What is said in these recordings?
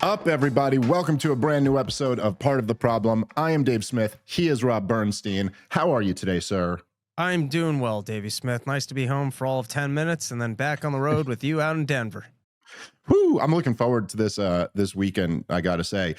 up, everybody? Welcome to a brand new episode of Part of the Problem. I am Dave Smith. He is Rob Bernstein. How are you today, sir? I'm doing well, Davey Smith. Nice to be home for all of 10 minutes and then back on the road with you out in Denver. Whoo, I'm looking forward to this weekend, I gotta say.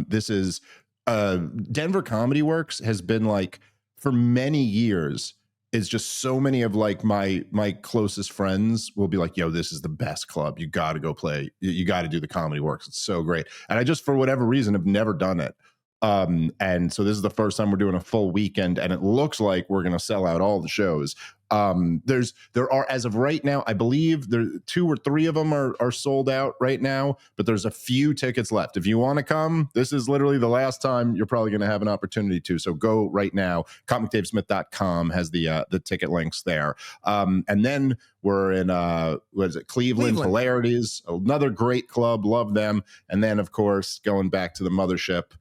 This is Denver Comedy Works has been like, for many years, it's just so many of like my closest friends will be like, yo, this is the best club. You got to go play. You got to do the Comedy Works. It's so great. And I just, for whatever reason, have never done it. And so this is the first time we're doing a full weekend, and it looks like we're going to sell out all the shows. There are, as of right now, I believe there 2 or 3 of them are sold out right now, but there's a few tickets left. If you want to come, this is literally the last time you're probably going to have an opportunity to. So go right now. ComicDaveSmith.com has the ticket links there. And then we're in what is it? Cleveland Hilarities, another great club. Love them. And then of course going back to the mothership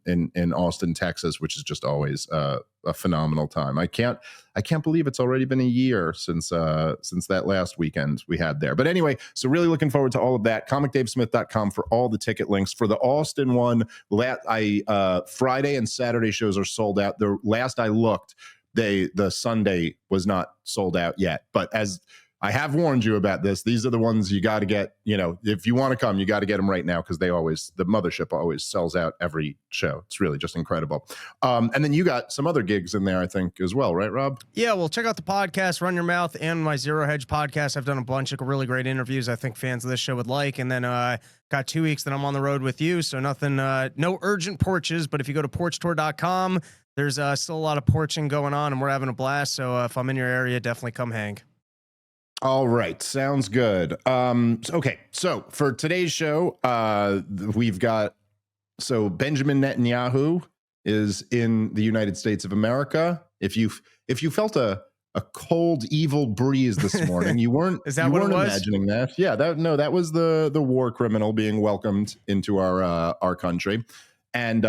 in Austin, Texas, which is just always a phenomenal time. I can't believe it's already been a year since that last weekend we had there. But anyway, so really looking forward to all of that. ComicDaveSmith.com for all the ticket links for the Austin one. Friday and Saturday shows are sold out. The last I looked, the Sunday was not sold out yet. But as I have warned you about this, these are the ones you got to get, if you want to come, you got to get them right now, because the mothership always sells out every show. It's really just incredible. And then you got some other gigs in there, I think, as well, right, Rob? Yeah, well, check out the podcast, Run Your Mouth, and my Zero Hedge podcast. I've done a bunch of really great interviews I think fans of this show would like. And then got 2 weeks that I'm on the road with you. So nothing, no urgent porches, but if you go to porchtour.com, there's still a lot of porching going on, and we're having a blast. So if I'm in your area, definitely come hang. All right. Sounds good. Okay. So for today's show, we've got, Benjamin Netanyahu is in the United States of America. If you felt a cold, evil breeze this morning, you weren't, is that what it was? Imagining that. Yeah, that was the war criminal being welcomed into our country. And,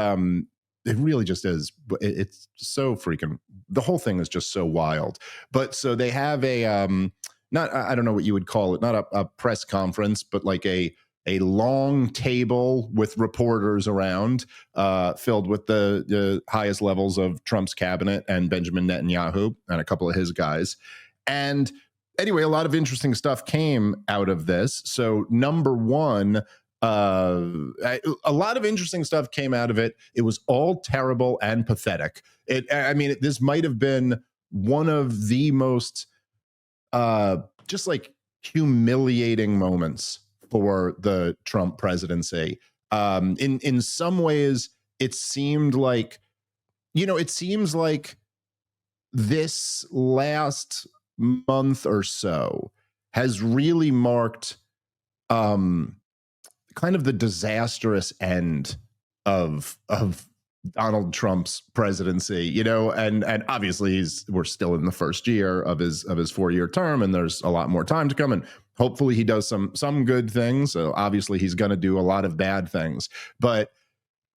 it really just is. It's so freaking, the whole thing is just so wild. But so they have I don't know what you would call it, not a press conference, but like a long table with reporters around, filled with the highest levels of Trump's cabinet and Benjamin Netanyahu and a couple of his guys. And anyway, a lot of interesting stuff came out of this. So number one, a lot of interesting stuff came out of it. It was all terrible and pathetic. This might have been one of the most just like humiliating moments for the Trump presidency. In some ways, it seemed like, it seems like this last month or so has really marked kind of the disastrous end of Donald Trump's presidency, and obviously we're still in the first year of his 4-year term, and there's a lot more time to come, and hopefully he does some good things. So obviously he's going to do a lot of bad things, but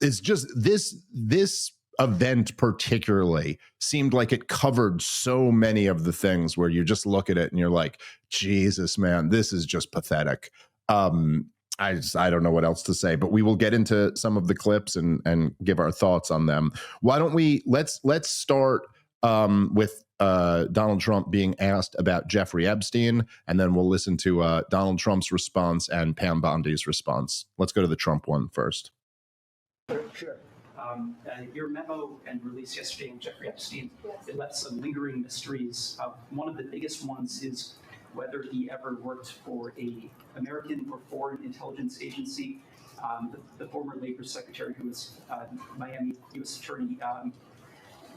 it's just this event particularly seemed like it covered so many of the things where you just look at it and you're like, Jesus, man, this is just pathetic. I don't know what else to say, but we will get into some of the clips and give our thoughts on them. Why don't let's start with Donald Trump being asked about Jeffrey Epstein, and then we'll listen to Donald Trump's response and Pam Bondi's response. Let's go to the Trump one first. Sure. Your memo and release yesterday on Jeffrey Epstein, it left some lingering mysteries. One of the biggest ones is whether he ever worked for a American or foreign intelligence agency. The former Labor Secretary, who was Miami U.S. Attorney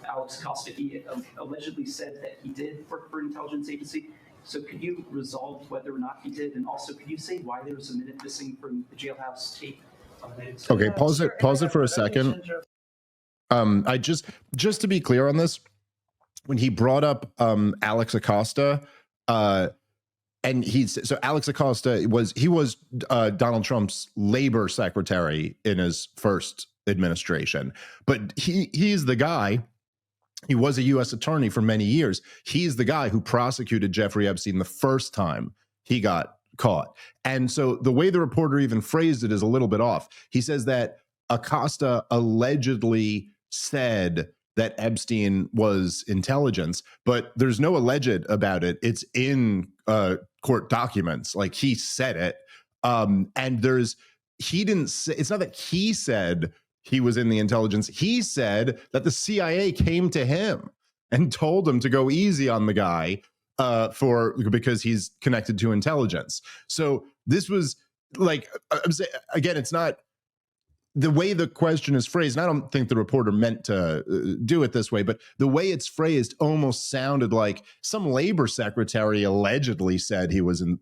Alex Acosta, he allegedly said that he did work for an intelligence agency. So could you resolve whether or not he did? And also, could you say why there was a minute missing from the jailhouse tape? Okay, pause it for a second. I just to be clear on this, when he brought up Alex Acosta, and so Alex Acosta was Donald Trump's labor secretary in his first administration, but he's the guy. He was a U.S. attorney for many years. He's the guy who prosecuted Jeffrey Epstein the first time he got caught. And so the way the reporter even phrased it is a little bit off. He says that Acosta allegedly said that Epstein was intelligence, but there's no alleged about it. It's in court documents. Like, he said it. And he didn't say, it's not that he said he was in the intelligence. He said that the CIA came to him and told him to go easy on the guy because he's connected to intelligence. So this was like, I'm saying, again, it's not the way the question is phrased. And I don't think the reporter meant to do it this way, but the way it's phrased almost sounded like some labor secretary allegedly said he was in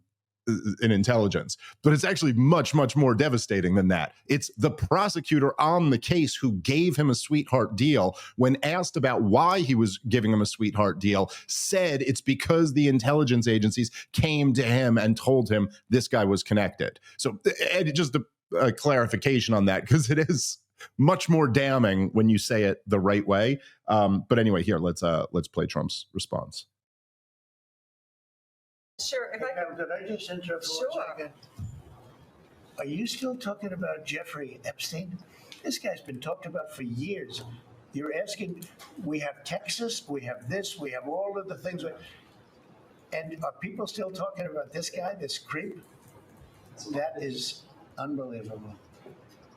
intelligence, but it's actually much, much more devastating than that. It's the prosecutor on the case who gave him a sweetheart deal. When asked about why he was giving him a sweetheart deal, said it's because the intelligence agencies came to him and told him this guy was connected. So just a clarification on that, because it is much more damning when you say it the right way. But anyway, here, let's play Trump's response. Sure. If Did I just interrupt for 1 second? Are you still talking about Jeffrey Epstein? This guy's been talked about for years. You're asking, we have Texas, we have this, we have all of the things. And are people still talking about this guy, this creep? That is unbelievable.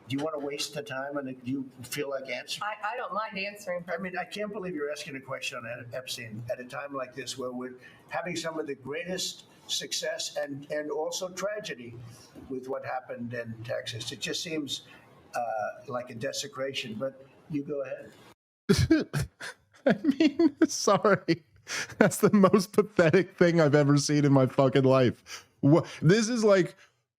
Do you want to waste the time, and do you feel like answering? I don't mind answering. I mean, I can't believe you're asking a question on Epstein at a time like this, where we're having some of the greatest success and also tragedy with what happened in Texas. It just seems like a desecration, but you go ahead. I mean, sorry. That's the most pathetic thing I've ever seen in my fucking life. This is like,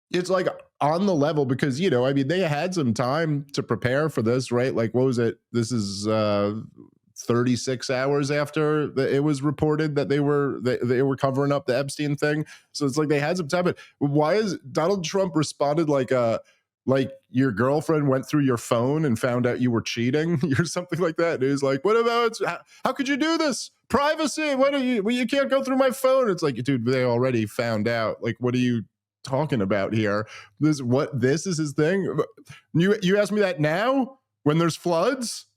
it's like on the level, because, you know, I mean, they had some time to prepare for this, right? Like, what was it? This is 36 hours after it was reported that they were covering up the Epstein thing. So it's like they had some time. But why is Donald Trump responded like your girlfriend went through your phone and found out you were cheating or something like that? And it was like, what about, how could you do this? Privacy. What are you? Well, you can't go through my phone. It's like, dude, they already found out. Like, what are you talking about here? This is his thing. You ask me that now when there's floods?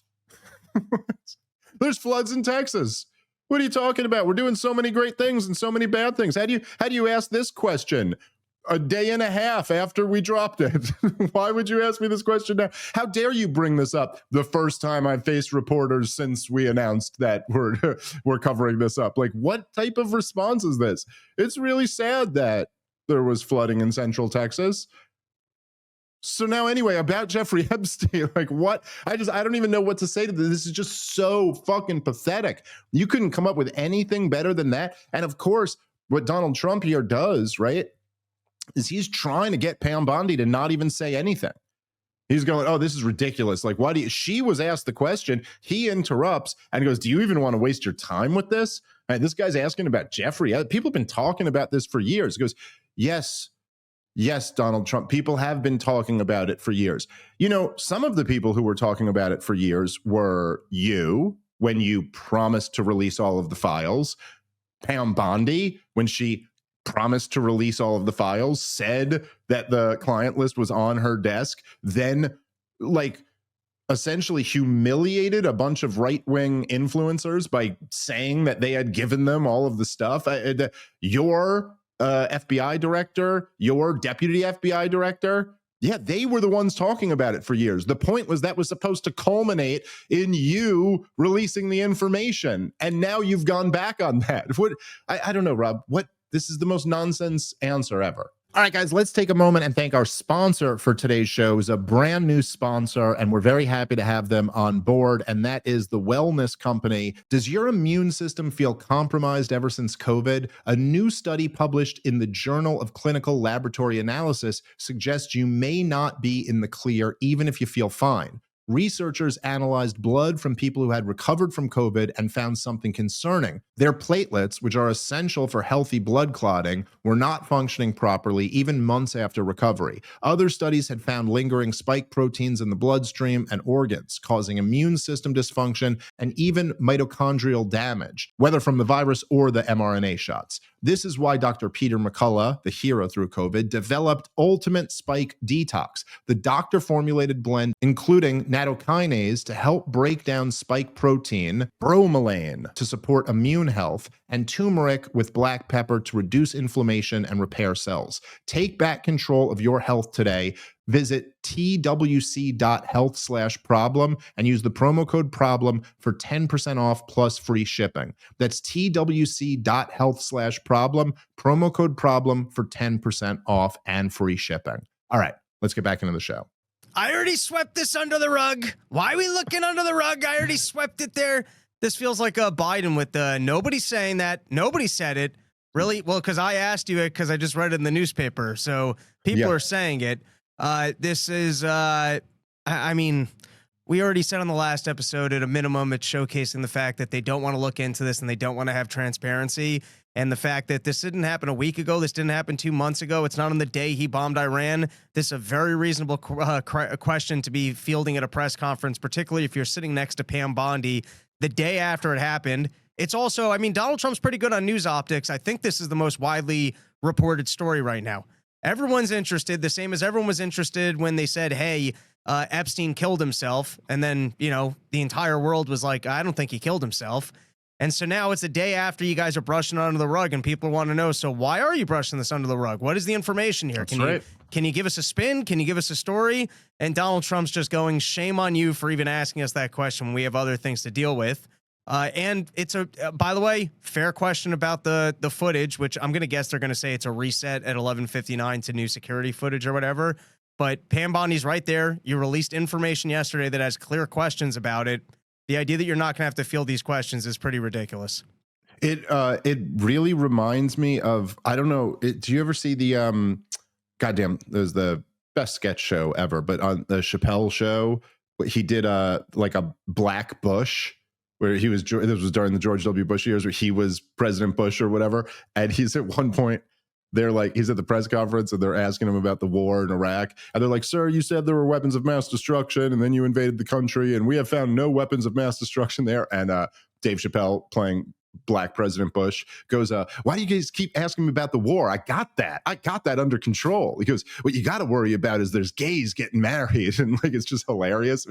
There's floods in Texas. What are you talking about? We're doing so many great things and so many bad things. How do you ask this question a day and a half after we dropped it? Why would you ask me this question now? How dare you bring this up the first time I've faced reporters since we announced that we're covering this up? Like, what type of response is this? It's really sad that there was flooding in Central Texas. So now, anyway, about Jeffrey Epstein, like, what? I don't even know what to say to this. This is just so fucking pathetic. You couldn't come up with anything better than that. And of course, what Donald Trump here does, right, is he's trying to get Pam Bondi to not even say anything. He's going, oh, this is ridiculous. Like, why do you? She was asked the question. He interrupts and goes, do you even want to waste your time with this? And this guy's asking about Jeffrey. People have been talking about this for years. He goes, yes, Donald Trump. People have been talking about it for years. You know, some of the people who were talking about it for years were you, when you promised to release all of the files. Pam Bondi, when she promised to release all of the files, said that the client list was on her desk, then, like, essentially humiliated a bunch of right-wing influencers by saying that they had given them all of the stuff. Your FBI director, your deputy FBI director, yeah, they were the ones talking about it for years. The point was that was supposed to culminate in you releasing the information, and now you've gone back on that. I don't know, Rob. This is the most nonsense answer ever. All right, guys, let's take a moment and thank our sponsor for today's show. It's a brand new sponsor, and we're very happy to have them on board, and that is the Wellness Company. Does your immune system feel compromised ever since COVID? A new study published in the Journal of Clinical Laboratory Analysis suggests you may not be in the clear even if you feel fine. Researchers analyzed blood from people who had recovered from COVID and found something concerning. Their platelets, which are essential for healthy blood clotting, were not functioning properly even months after recovery. Other studies had found lingering spike proteins in the bloodstream and organs, causing immune system dysfunction and even mitochondrial damage, whether from the virus or the mRNA shots. This is why Dr. Peter McCullough, the hero through COVID, developed Ultimate Spike Detox, the doctor-formulated blend including nattokinase to help break down spike protein, bromelain to support immune health, and turmeric with black pepper to reduce inflammation and repair cells. Take back control of your health today. Visit twc.health/problem and use the promo code problem for 10% off plus free shipping. That's twc.health/problem, promo code problem for 10% off and free shipping. All right, let's get back into the show. I already swept this under the rug. Why are we looking under the rug? I already swept it there. This feels like a Biden with nobody saying that. Nobody said it. Really? Well, because I asked you it because I just read it in the newspaper. So people are saying it. This is, I mean, we already said on the last episode, at a minimum, it's showcasing the fact that they don't want to look into this and they don't want to have transparency. And the fact that this didn't happen a week ago, this didn't happen 2 months ago, it's not on the day he bombed Iran. This is a very reasonable question to be fielding at a press conference, particularly if you're sitting next to Pam Bondi the day after it happened. It's also, I mean, Donald Trump's pretty good on news optics. I think this is the most widely reported story right now. Everyone's interested, the same as everyone was interested when they said, hey, Epstein killed himself. And then, you know, the entire world was like, I don't think he killed himself. And so now it's the day after you guys are brushing it under the rug and people want to know, so why are you brushing this under the rug? What is the information here? Can you give us a spin? Can you give us a story? And Donald Trump's just going, shame on you for even asking us that question. We have other things to deal with. And it's a, by the way, fair question about the footage, which I'm going to guess they're going to say it's a reset at 11:59 to new security footage or whatever. But Pam Bondi's right there. You released information yesterday that has clear questions about it. The idea that you're not going to have to field these questions is pretty ridiculous. It really reminds me of, I don't know, do you ever see the, goddamn, it was the best sketch show ever, but on the Chappelle show, he did like a Black Bush, where he was, this was during the George W. Bush years, where he was President Bush or whatever. And he's at one point, they're like, he's at the press conference and they're asking him about the war in Iraq. And they're like, sir, you said there were weapons of mass destruction and then you invaded the country and we have found no weapons of mass destruction there. And Dave Chappelle, playing Black President Bush, goes, why do you guys keep asking me about the war? I got that under control. He goes, what you got to worry about is there's gays getting married. And like, it's just hilarious.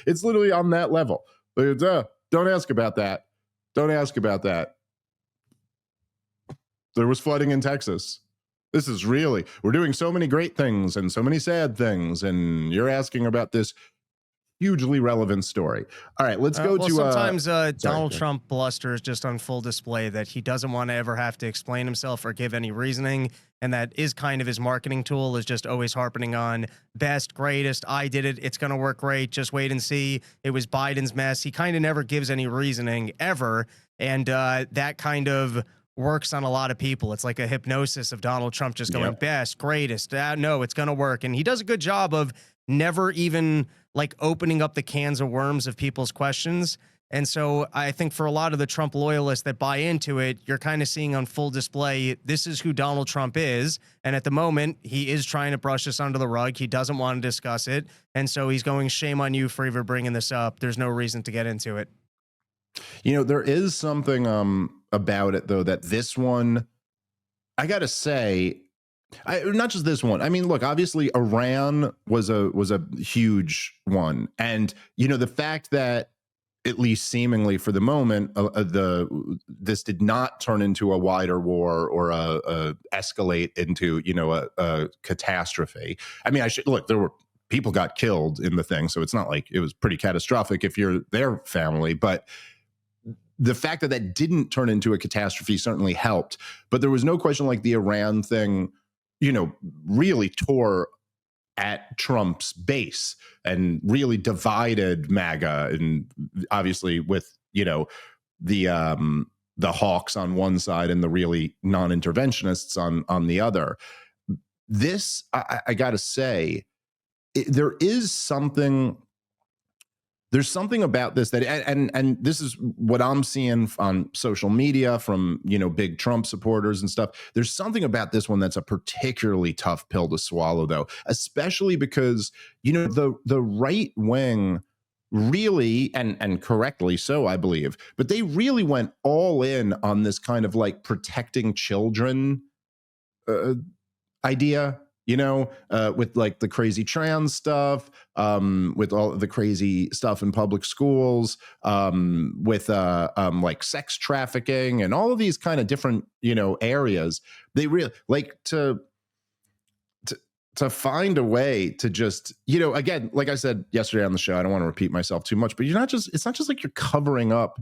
It's literally on that level. Like, don't ask about that. Don't ask about that. There was flooding in Texas. This is really, we're doing so many great things and so many sad things, and you're asking about this hugely relevant story. All right, let's go to... Sometimes Donald Trump blusters just on full display that he doesn't want to ever have to explain himself or give any reasoning, and that is kind of his marketing tool, is just always harping on best, greatest, I did it, it's going to work great, just wait and see, it was Biden's mess. He kind of never gives any reasoning ever, and that kind of works on a lot of people. It's like a hypnosis of Donald Trump just going best, greatest, no, it's going to work. And he does a good job of never even like opening up the cans of worms of people's questions. And so I think for a lot of the Trump loyalists that buy into it, you're kind of seeing on full display, this is who Donald Trump is. And at the moment, he is trying to brush this under the rug. He doesn't want to discuss it. And so he's going, shame on you for even bringing this up. There's no reason to get into it. You know, there is something about it, though, that this one, I got to say, not just this one. I mean, look, obviously Iran was a huge one. And, you know, the fact that, at least seemingly for the moment, this did not turn into a wider war or escalate into, you know, a catastrophe. I mean, there were people got killed in the thing, so it's not like it was pretty catastrophic if you're their family, but the fact that didn't turn into a catastrophe certainly helped. But there was no question, like, the Iran thing, you know, really tore at Trump's base and really divided MAGA, and obviously with, you know, the hawks on one side and the really non-interventionists on the other. This, I gotta say, there's something about this that, and this is what I'm seeing on social media from, you know, big Trump supporters and stuff. There's something about this one that's a particularly tough pill to swallow, though, especially because, you know, the right wing really, and correctly so, I believe, but they really went all in on this kind of like protecting children idea, with like the crazy trans stuff, with all the crazy stuff in public schools, with like sex trafficking and all of these kind of different, areas. They really like to find a way to just, again, like I said yesterday on the show, I don't want to repeat myself too much, but it's not just like you're covering up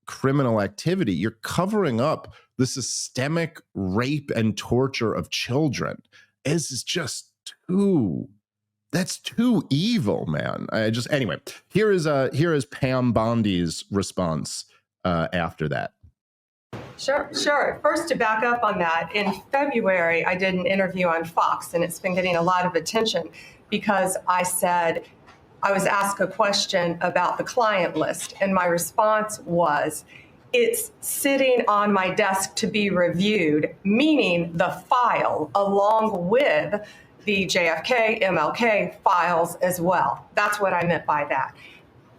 criminal activity. You're covering up the systemic rape and torture of children. This is just that's too evil, man. Anyway, here is Pam Bondi's response after that. Sure. First, to back up on that, in February, I did an interview on Fox, and it's been getting a lot of attention because I said I was asked a question about the client list, and my response was, it's sitting on my desk to be reviewed, meaning the file along with the JFK, MLK files as well. That's what I meant by that.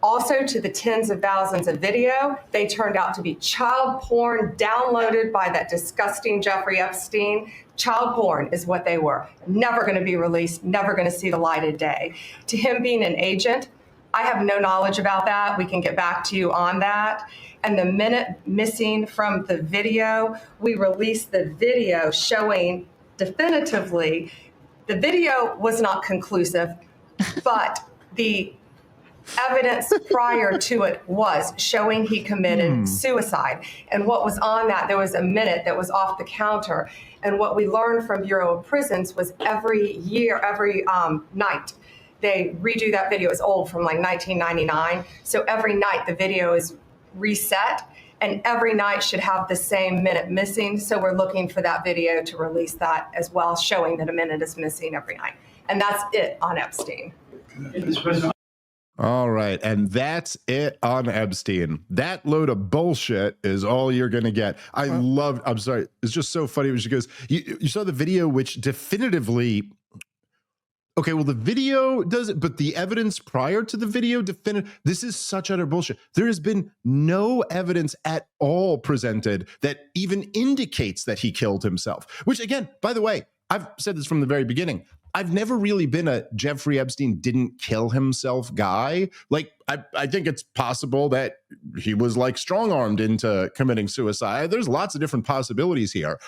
Also, to the tens of thousands of video, they turned out to be child porn downloaded by that disgusting Jeffrey Epstein. Child porn is what they were. Never going to be released, never going to see the light of day. To him being an agent, I have no knowledge about that. We can get back to you on that. And the minute missing from the video, we released the video showing definitively, the video was not conclusive, but the evidence prior to it was showing he committed suicide. And what was on that, there was a minute that was off the counter. And what we learned from Bureau of Prisons was every night, they redo that video. It's old, from like 1999. So every night the video is reset, and every night should have the same minute missing. So we're looking for that video to release that as well, showing that a minute is missing every night. And that's it on Epstein. All right. And that's it on Epstein. That load of bullshit is all you're going to get. I'm sorry. It's just so funny when she goes, you saw the video, which definitively, okay, well, the video does it, but the evidence prior to the video, this is such utter bullshit. There has been no evidence at all presented that even indicates that he killed himself, which, again, by the way, I've said this from the very beginning. I've never really been a Jeffrey Epstein didn't kill himself guy. Like, I think it's possible that he was like strong-armed into committing suicide. There's lots of different possibilities here.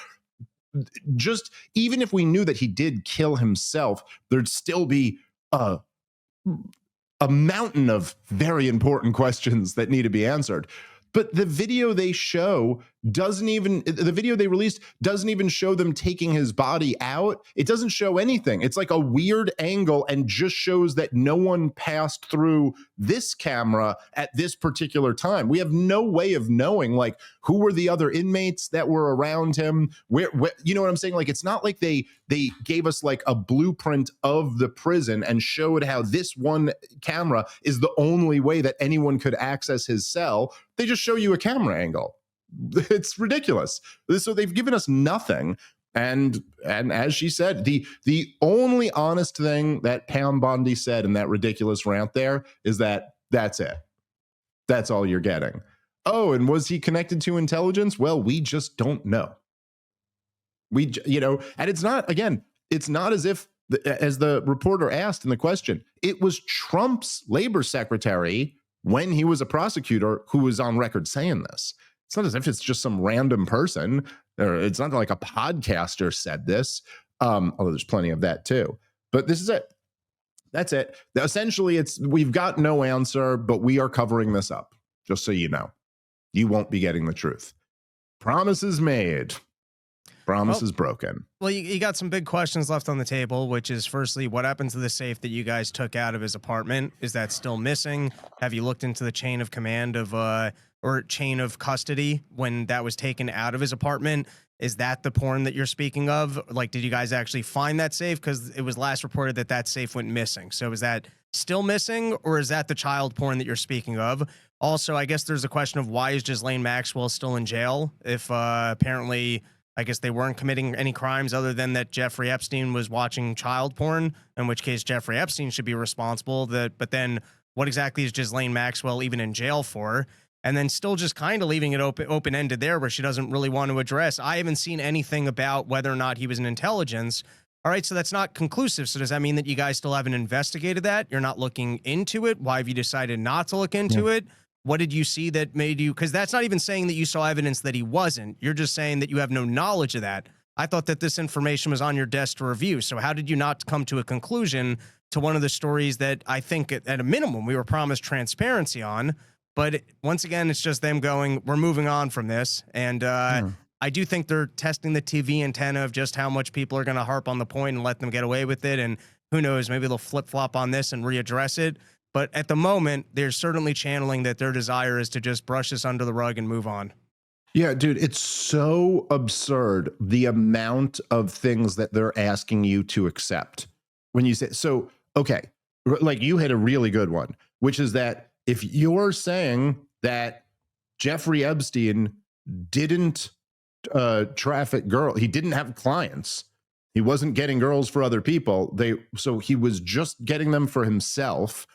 Just even if we knew that he did kill himself, there'd still be a mountain of very important questions that need to be answered. But the video they released doesn't even show them taking his body out. It doesn't show anything. It's like a weird angle and just shows that no one passed through this camera at this particular time. We have no way of knowing, like, who were the other inmates that were around him? Where you know what I'm saying? Like, it's not like they gave us like a blueprint of the prison and showed how this one camera is the only way that anyone could access his cell. They just show you a camera angle. It's ridiculous. So they've given us nothing. And as she said, the only honest thing that Pam Bondi said in that ridiculous rant there is that that's it. That's all you're getting. Oh, and was he connected to intelligence? Well, we just don't know. And it's not, again, it's not as if, as the reporter asked in the question, it was Trump's labor secretary when he was a prosecutor who was on record saying this. It's not as if it's just some random person, or it's not like a podcaster said this, although there's plenty of that too. But this is it. That's it. Essentially, we've got no answer, but we are covering this up, just so you know. You won't be getting the truth. Promises made. Promises broken. Well, you got some big questions left on the table, which is, firstly, what happened to the safe that you guys took out of his apartment? Is that still missing? Have you looked into the chain of command of or chain of custody when that was taken out of his apartment? Is that the porn that you're speaking of? Like, did you guys actually find that safe? Because it was last reported that safe went missing. So is that still missing, or is that the child porn that you're speaking of? Also, I guess there's a question of why is Ghislaine Maxwell still in jail if apparently, I guess they weren't committing any crimes other than that Jeffrey Epstein was watching child porn, in which case Jeffrey Epstein should be responsible. But then what exactly is Ghislaine Maxwell even in jail for? And then still just kind of leaving it open-ended there where she doesn't really want to address. I haven't seen anything about whether or not he was in intelligence. All right, so that's not conclusive. So does that mean that you guys still haven't investigated that? You're not looking into it? Why have you decided not to look into it? What did you see that made you, because that's not even saying that you saw evidence that he wasn't. You're just saying that you have no knowledge of that. I thought that this information was on your desk to review. So how did you not come to a conclusion to one of the stories that I think at a minimum we were promised transparency on? But once again, it's just them going, we're moving on from this. And I do think they're testing the TV antenna of just how much people are going to harp on the point and let them get away with it. And who knows, maybe they'll flip-flop on this and readdress it. But at the moment, they're certainly channeling that their desire is to just brush this under the rug and move on. Yeah, dude, it's so absurd, the amount of things that they're asking you to accept. When you say, so, okay, like you hit a really good one, which is that if you're saying that Jeffrey Epstein didn't traffic girl, he didn't have clients, he wasn't getting girls for other people, so he was just getting them for himself.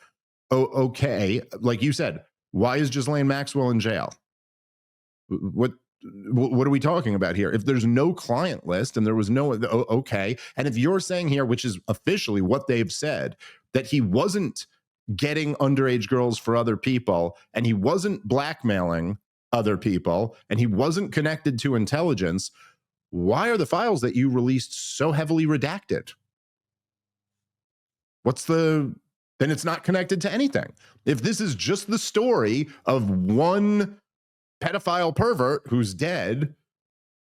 Oh, okay, like you said, why is Ghislaine Maxwell in jail? What are we talking about here? If there's no client list and there was no, okay, and if you're saying here, which is officially what they've said, that he wasn't getting underage girls for other people and he wasn't blackmailing other people and he wasn't connected to intelligence, why are the files that you released so heavily redacted? Then it's not connected to anything. If this is just the story of one pedophile pervert who's dead,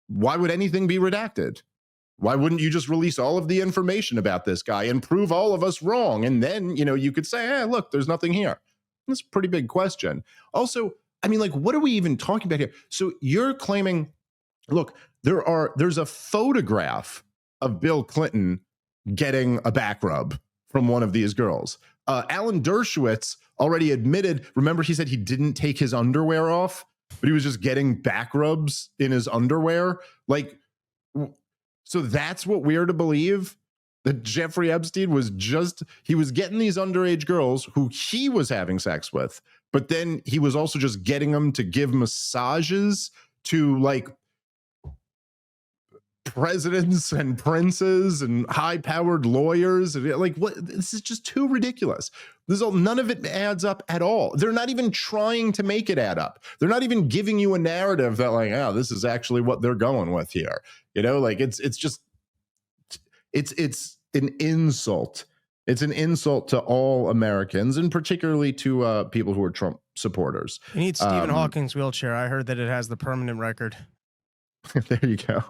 why would anything be redacted? Why wouldn't you just release all of the information about this guy and prove all of us wrong? And then, you could say, hey, look, there's nothing here. That's a pretty big question. Also, I mean, like, what are we even talking about here? So you're claiming, look, there's a photograph of Bill Clinton getting a back rub from one of these girls. Alan Dershowitz already admitted, remember he said he didn't take his underwear off, but he was just getting back rubs in his underwear. Like, so that's what we're to believe? That Jeffrey Epstein was getting these underage girls who he was having sex with, but then he was also just getting them to give massages to like presidents and princes and high-powered lawyers. Like, what? This is just too ridiculous. None of it adds up at all. They're not even trying to make it add up. They're not even giving you a narrative that like, oh, this is actually what they're going with here. Like it's an insult. It's an insult to all Americans and particularly to people who are Trump supporters. You need Stephen Hawking's wheelchair. I heard that it has the permanent record. There you go.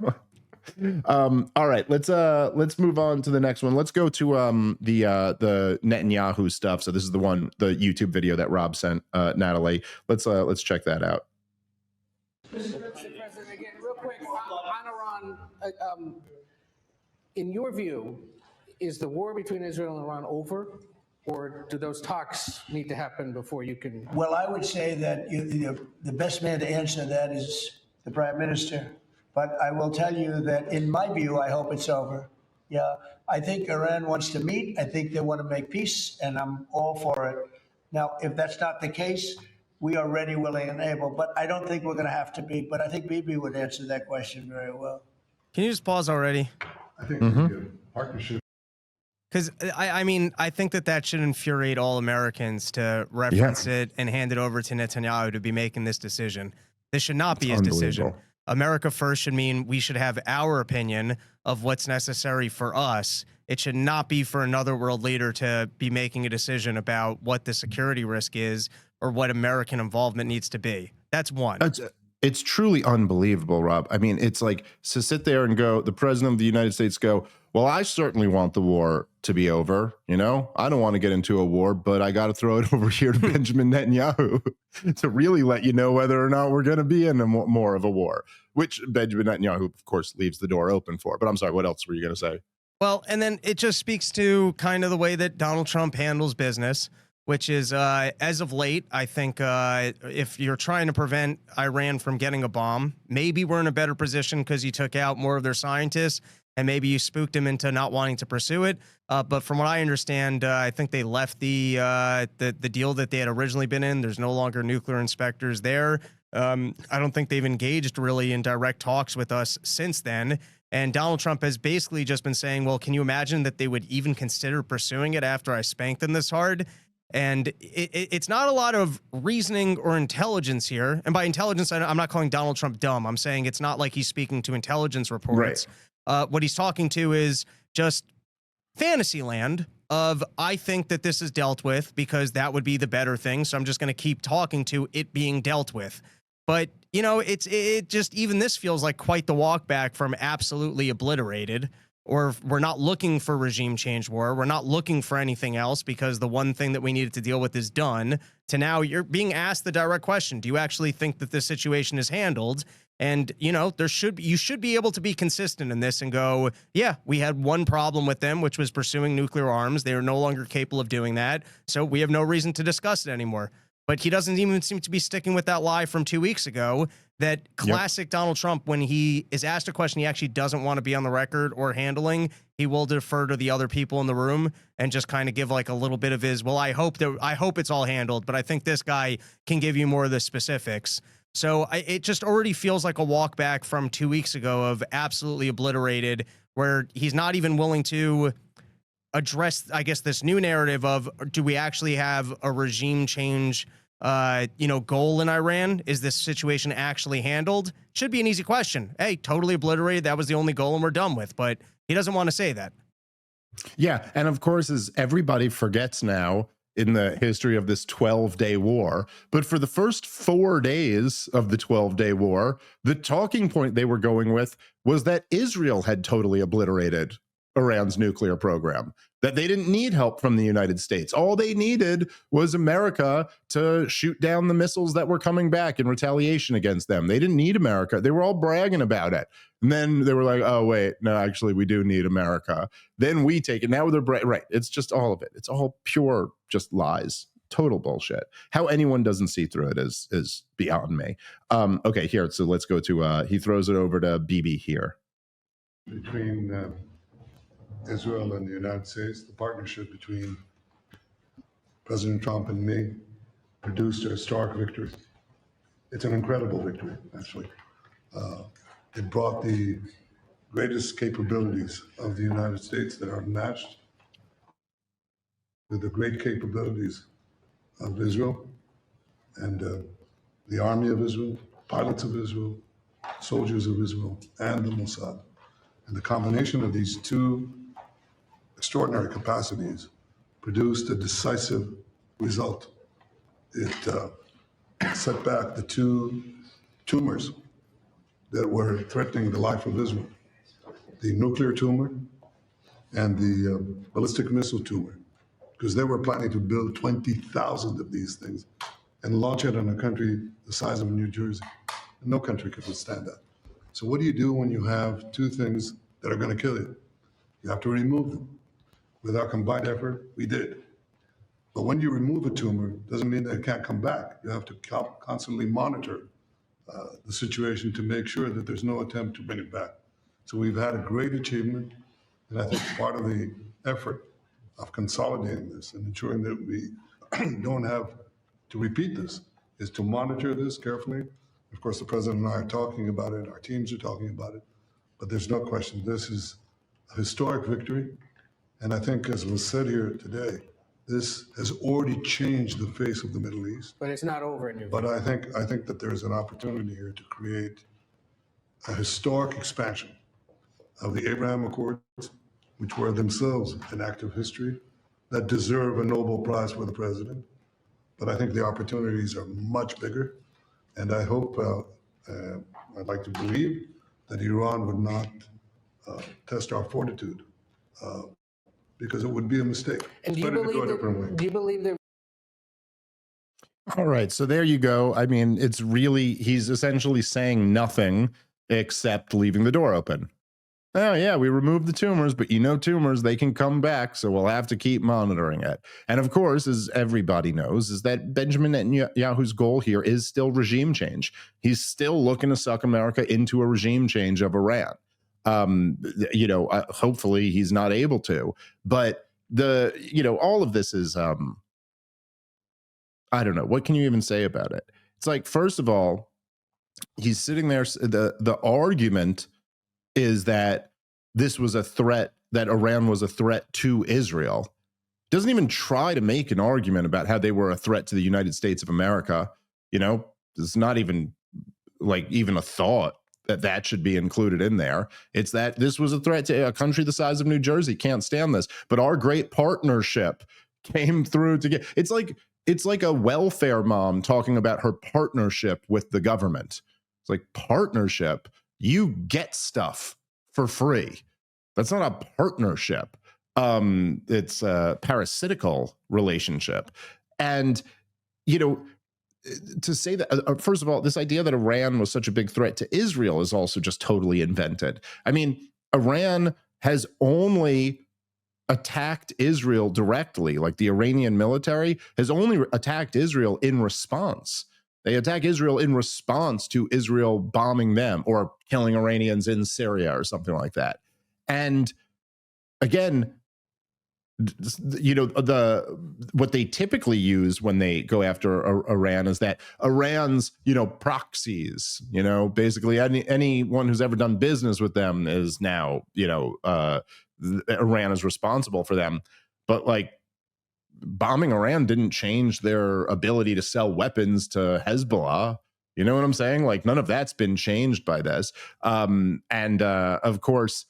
All right, let's move on to the next one. Let's go to the Netanyahu stuff. So this is the YouTube video that Rob sent Natalie. Let's check that out. Mr. President, again, real quick on Iran. In your view, is the war between Israel and Iran over, or do those talks need to happen before you can? Well, I would say that the best man to answer that is the Prime Minister. But I will tell you that in my view, I hope it's over. Yeah, I think Iran wants to meet. I think they want to make peace, and I'm all for it. Now, if that's not the case, we are ready, willing, and able. But I don't think we're going to have to be. But I think Bibi would answer that question very well. Can you just pause already? I think we could partnership. Because, I mean, I think that should infuriate all Americans to reference it and hand it over to Netanyahu to be making this decision. This should not be his decision. America first should mean we should have our opinion of what's necessary for us. It should not be for another world leader to be making a decision about what the security risk is or what American involvement needs to be. That's one. It's truly unbelievable, Rob. I mean, it's like to sit there and go, the president of the United States go, well, I certainly want the war to be over. I don't want to get into a war, but I got to throw it over here to Benjamin Netanyahu to really let you know whether or not we're going to be in more of a war, which Benjamin Netanyahu, of course, leaves the door open for. But I'm sorry, what else were you going to say? Well, and then it just speaks to kind of the way that Donald Trump handles business, which is, as of late, I think if you're trying to prevent Iran from getting a bomb, maybe we're in a better position because he took out more of their scientists. and maybe you spooked him into not wanting to pursue it. But from what I understand, I think they left the deal that they had originally been in. There's no longer nuclear inspectors there. I don't think they've engaged really in direct talks with us since then. And Donald Trump has basically just been saying, well, can you imagine that they would even consider pursuing it after I spanked them this hard? And it's not a lot of reasoning or intelligence here. And by intelligence, I'm not calling Donald Trump dumb. I'm saying it's not like he's speaking to intelligence reports. Right. What he's talking to is just fantasy land of, I think that this is dealt with because that would be the better thing. So I'm just going to keep talking to it being dealt with. But, you know, it just, even this feels like quite the walk back from absolutely obliterated, or we're not looking for regime change war. We're not looking for anything else because the one thing that we needed to deal with is done, to now you're being asked the direct question. Do you actually think that this situation is handled? And, you know, you should be able to be consistent in this and go, yeah, we had one problem with them, which was pursuing nuclear arms. They are no longer capable of doing that. So we have no reason to discuss it anymore. But he doesn't even seem to be sticking with that lie from 2 weeks ago, that classic Donald Trump, when he is asked a question he actually doesn't want to be on the record or handling, he will defer to the other people in the room and just kind of give like a little bit of his, well, I hope it's all handled, but I think this guy can give you more of the specifics. So it just already feels like a walk back from 2 weeks ago of absolutely obliterated, where he's not even willing to address, I guess, this new narrative of, do we actually have a regime change goal in Iran? Is this situation actually handled? Should be an easy question. Hey, totally obliterated. That was the only goal and we're done with. But he doesn't want to say that. Yeah. And of course, as everybody forgets now in the history of this 12-day war, but for the first 4 days of the 12-day war, the talking point they were going with was that Israel had totally obliterated Iran's nuclear program, that they didn't need help from the United States. All they needed was America to shoot down the missiles that were coming back in retaliation against them. They didn't need America. They were all bragging about it. And then they were like, oh, wait, no, actually, we do need America. Then we take it. Now they're right. It's just all of it. It's all pure just lies. Total bullshit. How anyone doesn't see through it is beyond me. Okay, here. So let's go to, he throws it over to BB here. Between Israel and the United States, the partnership between President Trump and me produced a historic victory. It's an incredible victory, actually. It brought the greatest capabilities of the United States that are matched with the great capabilities of Israel and the army of Israel, pilots of Israel, soldiers of Israel, and the Mossad. And the combination of these two extraordinary capacities produced a decisive result. It set back the two tumors that were threatening the life of Israel, the nuclear tumor and the ballistic missile tumor, because they were planning to build 20,000 of these things and launch it on a country the size of New Jersey. And no country could withstand that. So what do you do when you have two things that are going to kill you? You have to remove them. With our combined effort, we did. But when you remove a tumor, doesn't mean that it can't come back. You have to constantly monitor the situation to make sure that there's no attempt to bring it back. So we've had a great achievement, and I think part of the effort of consolidating this and ensuring that we don't have to repeat this is to monitor this carefully. Of course, the president and I are talking about it, our teams are talking about it, but there's no question this is a historic victory. And I think, as was said here today, this has already changed the face of the Middle East. But it's not over in your view. But I think that there is an opportunity here to create a historic expansion of the Abraham Accords, which were themselves an act of history that deserve a Nobel Prize for the president. But I think the opportunities are much bigger. And I hope, I'd like to believe that Iran would not test our fortitude, because it would be a mistake. And do you believe that? All right, so there you go. I mean, he's essentially saying nothing except leaving the door open. Oh yeah, we removed the tumors, but tumors, they can come back, so we'll have to keep monitoring it. And of course, as everybody knows, is that Benjamin Netanyahu's goal here is still regime change. He's still looking to suck America into a regime change of Iran. Hopefully he's not able to. But all of this is, I don't know. What can you even say about it? It's like, first of all, he's sitting there. The argument is that this was a threat, that Iran was a threat to Israel. Doesn't even try to make an argument about how they were a threat to the United States of America. It's not even a thought that should be included in there. It's that this was a threat to a country the size of New Jersey. Can't stand this. But our great partnership came through to get. It's like a welfare mom talking about her partnership with the government. It's like, partnership? You get stuff for free. That's not a partnership. It's a parasitical relationship. And, to say that, first of all, this idea that Iran was such a big threat to Israel is also just totally invented. I mean, Iran has only attacked Israel directly. Like, the Iranian military has only attacked Israel in response. They attack Israel in response to Israel bombing them or killing Iranians in Syria or something like that. And again, what they typically use when they go after Iran is that Iran's, proxies, basically anyone who's ever done business with them is now, Iran is responsible for them. But like, bombing Iran didn't change their ability to sell weapons to Hezbollah. You know what I'm saying? Like, none of that's been changed by this. Of course,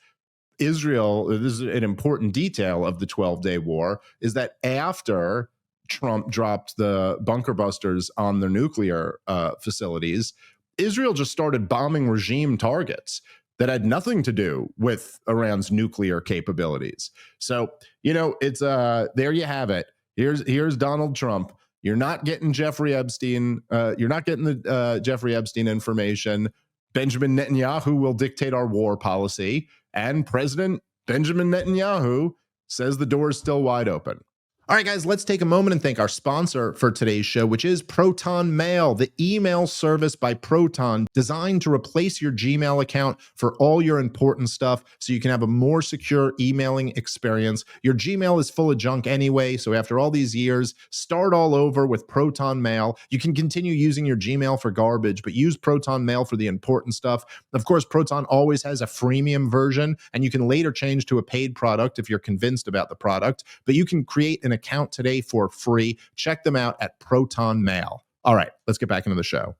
Israel, this is an important detail of the 12-day war, is that after Trump dropped the bunker busters on their nuclear facilities, Israel just started bombing regime targets that had nothing to do with Iran's nuclear capabilities. So, it's there you have it. Here's Donald Trump. You're not getting Jeffrey Epstein. You're not getting the Jeffrey Epstein information. Benjamin Netanyahu will dictate our war policy. And President Benjamin Netanyahu says the door is still wide open. All right, guys, let's take a moment and thank our sponsor for today's show, which is Proton Mail, the email service by Proton designed to replace your Gmail account for all your important stuff so you can have a more secure emailing experience. Your Gmail is full of junk anyway, so after all these years, start all over with Proton Mail. You can continue using your Gmail for garbage, but use Proton Mail for the important stuff. Of course, Proton always has a freemium version, and you can later change to a paid product if you're convinced about the product, but you can create an account today for free. Check them out at Proton Mail. All right, let's get back into the show.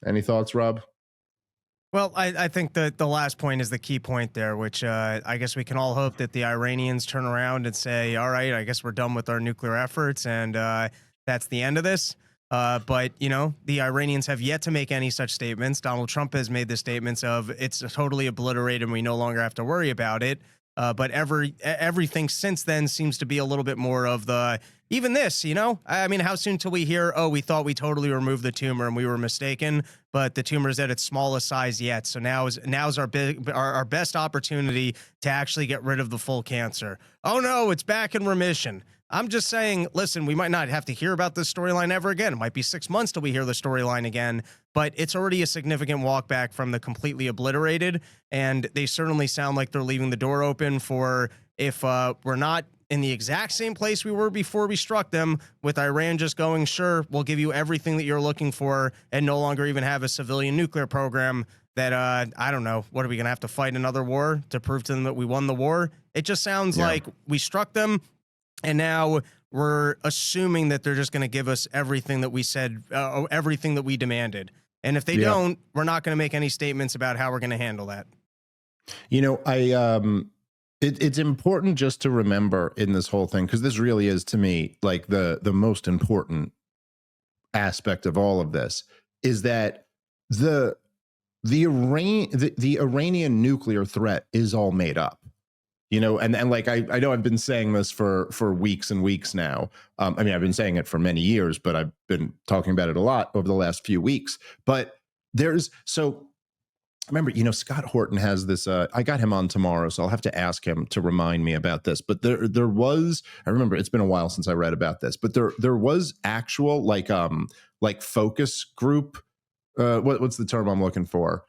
Any thoughts, Rob? Well, I think that the last point is the key point there, which I guess we can all hope that the Iranians turn around and say, all right, I guess we're done with our nuclear efforts, and that's the end of this. But, the Iranians have yet to make any such statements. Donald Trump has made the statements of it's totally obliterated and we no longer have to worry about it. But everything since then seems to be a little bit more of even this, I mean, how soon till we hear, oh, we thought we totally removed the tumor and we were mistaken, but the tumor is at its smallest size yet. So now's our best opportunity to actually get rid of the full cancer. Oh no, it's back in remission. I'm just saying, listen, we might not have to hear about this storyline ever again. It might be 6 months till we hear the storyline again, but it's already a significant walk back from the completely obliterated. And they certainly sound like they're leaving the door open for if we're not in the exact same place we were before we struck them, with Iran just going, sure, we'll give you everything that you're looking for and no longer even have a civilian nuclear program. That, I don't know, what are we going to have to fight another war to prove to them that we won the war? It just sounds like we struck them. And now we're assuming that they're just going to give us everything that we said, everything that we demanded. And if they don't, we're not going to make any statements about how we're going to handle that. It's important just to remember in this whole thing, because this really is, to me, like the most important aspect of all of this, is that the Iranian nuclear threat is all made up. And like, I know I've been saying this for weeks and weeks now. I mean, I've been saying it for many years, but I've been talking about it a lot over the last few weeks. But remember, Scott Horton has this, I got him on tomorrow, so I'll have to ask him to remind me about this. But there was, I remember it's been a while since I read about this, but there was actual like focus group. What's the term I'm looking for?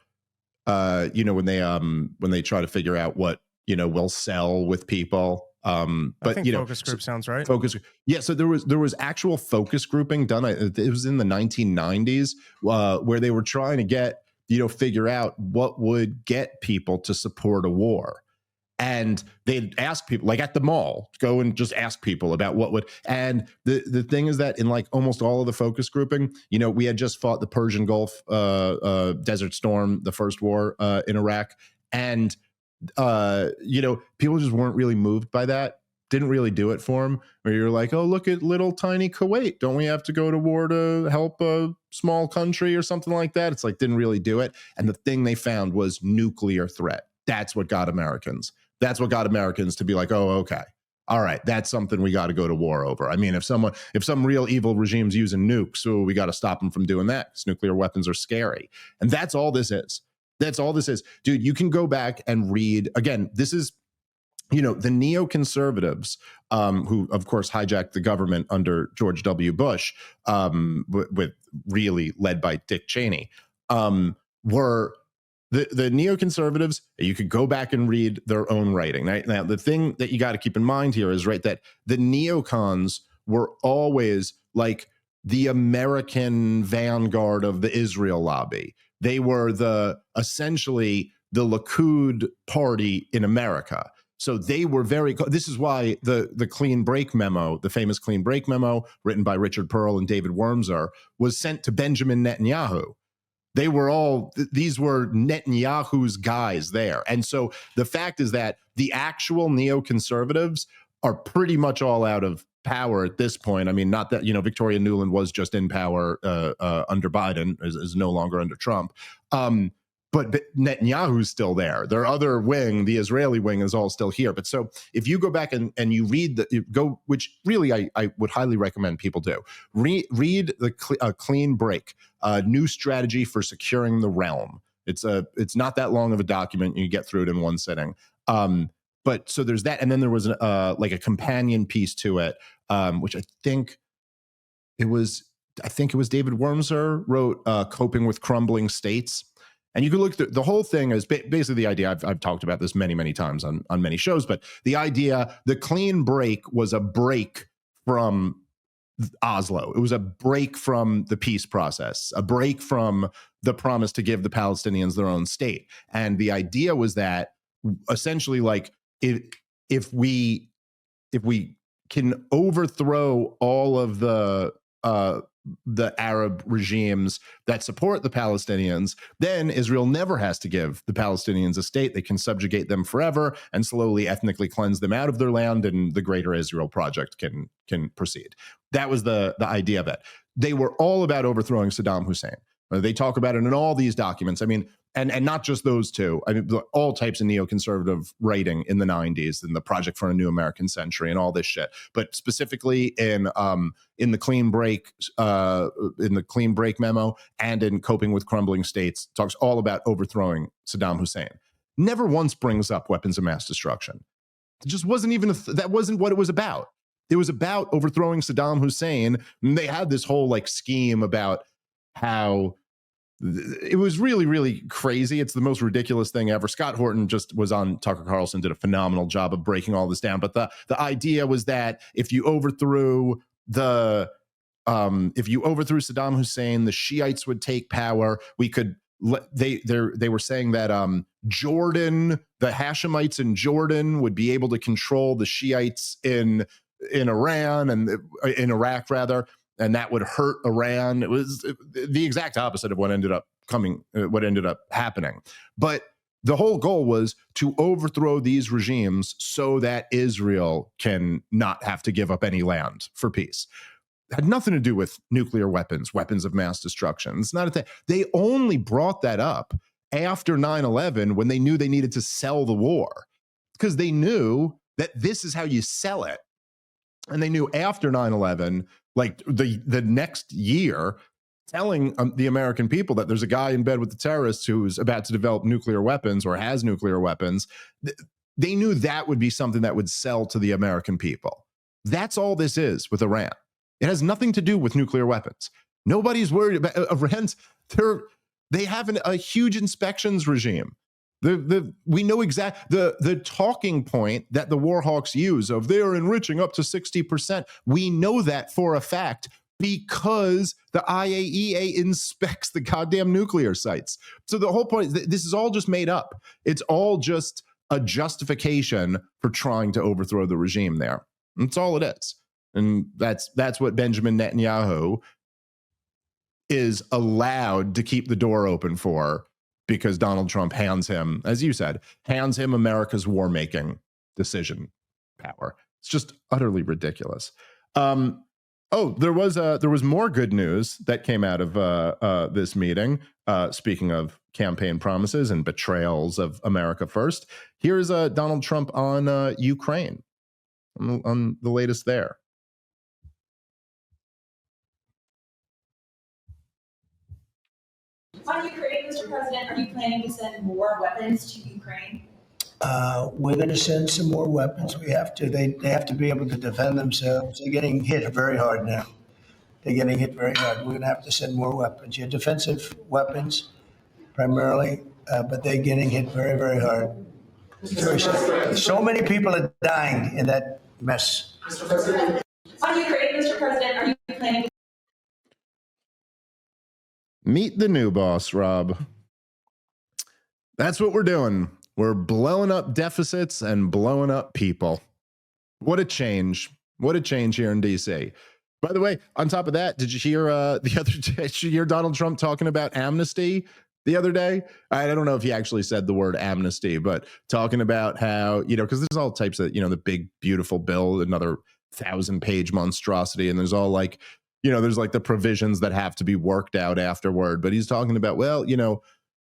when they try to figure out what, will sell with people. I But think focus group sounds right. Yeah. So there was actual focus grouping done. It was in the 1990s where they were trying to get, figure out what would get people to support a war. And they'd ask people, like at the mall, go and just ask people about what would. And the thing is that in like almost all of the focus grouping, we had just fought the Persian Gulf Desert Storm, the first war in Iraq. And, people just weren't really moved by that. Didn't really do it for them. Where you're like, oh, look at little tiny Kuwait. Don't we have to go to war to help a small country or something like that? It's like, didn't really do it. And the thing they found was nuclear threat. That's what got Americans. That's what got Americans to be like, oh, okay. All right, that's something we got to go to war over. I mean, if some real evil regime's using nukes, so we got to stop them from doing that because nuclear weapons are scary. And that's all this is. That's all this is. Dude, you can go back and read. Again, this is, the neoconservatives, who, of course, hijacked the government under George W. Bush, with really led by Dick Cheney, were the neoconservatives. You could go back and read their own writing. Now, the thing that you got to keep in mind here is, right, that the neocons were always like the American vanguard of the Israel lobby. They were essentially the Likud party in America. So they were this is why the clean break memo, the famous clean break memo written by Richard Pearl and David Wormser, was sent to Benjamin Netanyahu. These were Netanyahu's guys there. And so the fact is that the actual neoconservatives are pretty much all out of power at this point. I mean, not that, Victoria Nuland was just in power under Biden, is no longer under Trump. But Netanyahu's still there. Their other wing, the Israeli wing, is all still here. But so if you go back and you read which really I would highly recommend people do, read the Clean Break, New Strategy for Securing the Realm. It's not that long of a document. You get through it in one sitting. But so there's that. And then there was like a companion piece to it, which I think it was David Wormser wrote, Coping with Crumbling States. And you can look the whole thing is basically the idea. I've talked about this many, many times on many shows, but the idea, the clean break was a break from Oslo. It was a break from the peace process, a break from the promise to give the Palestinians their own state. And the idea was that essentially, like, if we can overthrow all of the Arab regimes that support the Palestinians, then Israel never has to give the Palestinians a state. They can subjugate them forever and slowly ethnically cleanse them out of their land, and the Greater Israel Project can proceed. That was the idea of it. They were all about overthrowing Saddam Hussein. They talk about it in all these documents. I mean, and not just those two. I mean, all types of neoconservative writing in the 90s and the Project for a New American Century and all this shit. But specifically in the Clean Break memo and in Coping with Crumbling States, talks all about overthrowing Saddam Hussein. Never once brings up weapons of mass destruction. It just wasn't even that wasn't what it was about. It was about overthrowing Saddam Hussein. And they had this whole like scheme about how it was really, really crazy. It's the most ridiculous thing ever. Scott Horton just was on Tucker Carlson, did a phenomenal job of breaking all this down. But the idea was that if you overthrew Saddam Hussein, the Shiites would take power. We could. They were saying that Jordan, the Hashemites in Jordan, would be able to control the Shiites in Iran and in Iraq rather. And that would hurt Iran. It was the exact opposite of what ended up happening. But the whole goal was to overthrow these regimes so that Israel can not have to give up any land for peace. It had nothing to do with nuclear weapons of mass destruction. It's not a thing. They only brought that up after 9/11 when they knew they needed to sell the war, because they knew that this is how you sell it. And they knew after 9/11, like the next year, telling the American people that there's a guy in bed with the terrorists who's about to develop nuclear weapons or has nuclear weapons, they knew that would be something that would sell to the American people. That's all this is with Iran. It has nothing to do with nuclear weapons. Nobody's worried about Iran's. They have a huge inspections regime. We know the talking point that the war hawks use of they're enriching up to 60%. We know that for a fact because the IAEA inspects the goddamn nuclear sites. So the whole point is this is all just made up. It's all just a justification for trying to overthrow the regime there. That's all it is. And that's what Benjamin Netanyahu is allowed to keep the door open for, because Donald Trump hands him, as you said, America's war-making decision power. It's just utterly ridiculous. There was more good news that came out of this meeting. Speaking of campaign promises and betrayals of America first, here's Donald Trump on Ukraine, on the latest there. On Ukraine, Mr. President, are you planning to send more weapons to Ukraine? We're going to send some more weapons. We have to. They have to be able to defend themselves. They're getting hit very hard now. They're getting hit very hard. We're going to have to send more weapons. Yeah, defensive weapons primarily, but they're getting hit very, very hard. It's very sad. So many people are dying in that mess. Mr. President. On Ukraine, Mr. President, are you planning? Meet the new boss, Rob. That's what we're doing. We're blowing up deficits and blowing up people. What a change. What a change here in DC. By the way, on top of that, did you hear the other day, did you hear Donald Trump talking about amnesty the other day? I don't know if he actually said the word amnesty, but talking about how, because there's all types of, the big, beautiful bill, another 1,000-page monstrosity. And there's all like, there's like the provisions that have to be worked out afterward. But he's talking about, well,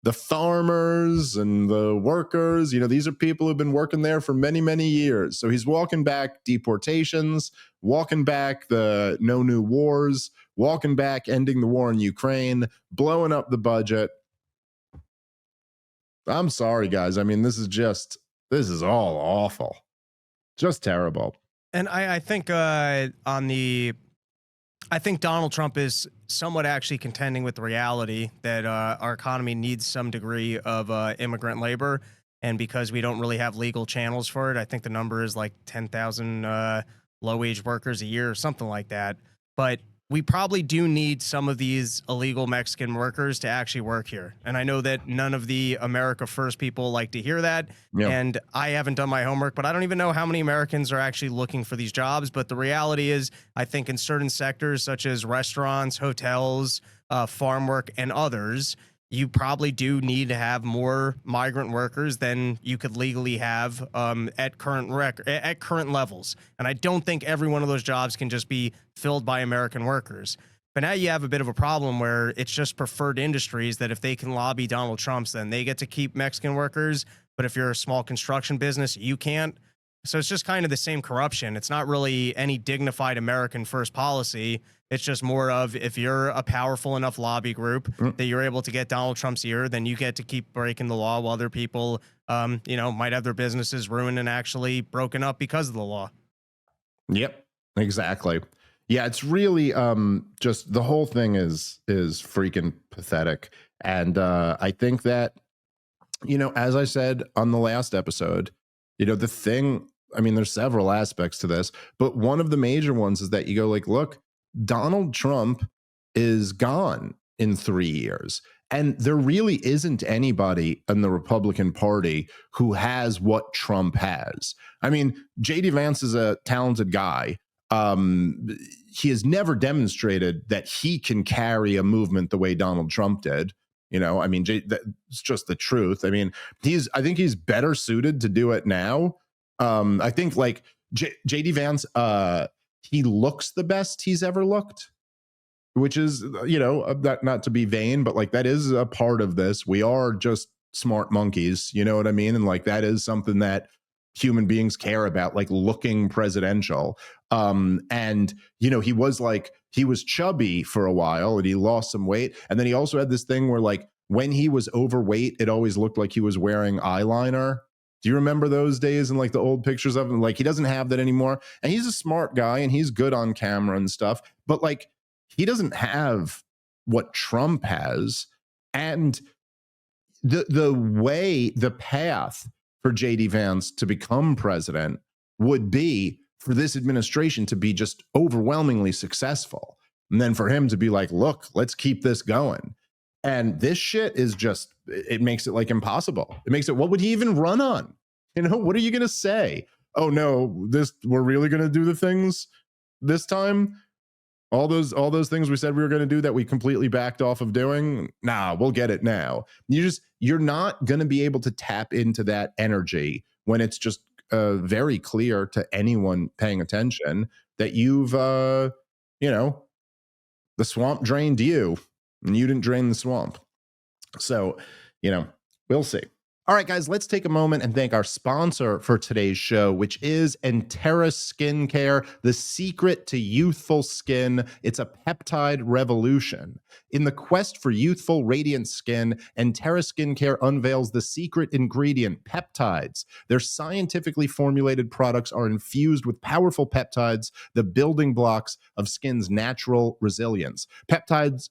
the farmers and the workers, these are people who've been working there for many, many years. So he's walking back deportations, walking back the no new wars, walking back ending the war in Ukraine, blowing up the budget. I'm sorry, guys. I mean, this is all awful. Just terrible. And I think I think Donald Trump is somewhat actually contending with the reality that our economy needs some degree of immigrant labor. And because we don't really have legal channels for it, I think the number is like 10,000 low-wage workers a year or something like that. But we probably do need some of these illegal Mexican workers to actually work here. And I know that none of the America First people like to hear that. Yeah. And I haven't done my homework, but I don't even know how many Americans are actually looking for these jobs. But the reality is, I think in certain sectors, such as restaurants, hotels, farm work, and others, you probably do need to have more migrant workers than you could legally have at current levels. And I don't think every one of those jobs can just be filled by American workers. But now you have a bit of a problem where it's just preferred industries that if they can lobby Donald Trump's, then they get to keep Mexican workers. But if you're a small construction business, you can't. So it's just kind of the same corruption. It's not really any dignified American first policy. It's just more of, if you're a powerful enough lobby group that you're able to get Donald Trump's ear, then you get to keep breaking the law while other people, might have their businesses ruined and actually broken up because of the law. Yep, exactly. Yeah, it's really just the whole thing is freaking pathetic. And I think that, as I said on the last episode, the thing, I mean, there's several aspects to this, but one of the major ones is that you go like, look, Donald Trump is gone in 3 years. And there really isn't anybody in the Republican Party who has what Trump has. I mean, J.D. Vance is a talented guy. He has never demonstrated that he can carry a movement the way Donald Trump did. It's just the truth. I mean, I think he's better suited to do it now. I think like J.D. Vance, he looks the best he's ever looked, which is, not to be vain, but like that is a part of this. We are just smart monkeys, you know what I mean? And like that is something that human beings care about, like looking presidential. And he was chubby for a while and he lost some weight. And then he also had this thing where like when he was overweight, it always looked like he was wearing eyeliner. Do you remember those days and like the old pictures of him? Like he doesn't have that anymore. And he's a smart guy and he's good on camera and stuff, but like he doesn't have what Trump has. And the path for JD Vance to become president would be for this administration to be just overwhelmingly successful. And then for him to be like, look, let's keep this going. And this shit is just, it makes it like impossible. It makes it, what would he even run on? You know, what are you going to say? Oh no, we're really going to do the things this time? All those things we said we were going to do that we completely backed off of doing? Nah, we'll get it now. You're not going to be able to tap into that energy when it's just very clear to anyone paying attention that you've, the swamp drained you and you didn't drain the swamp. So, we'll see. All right, guys, let's take a moment and thank our sponsor for today's show, which is Antara Skincare, the secret to youthful skin. It's a peptide revolution. In the quest for youthful, radiant skin, Antara Skincare unveils the secret ingredient, peptides. Their scientifically formulated products are infused with powerful peptides, the building blocks of skin's natural resilience. Peptides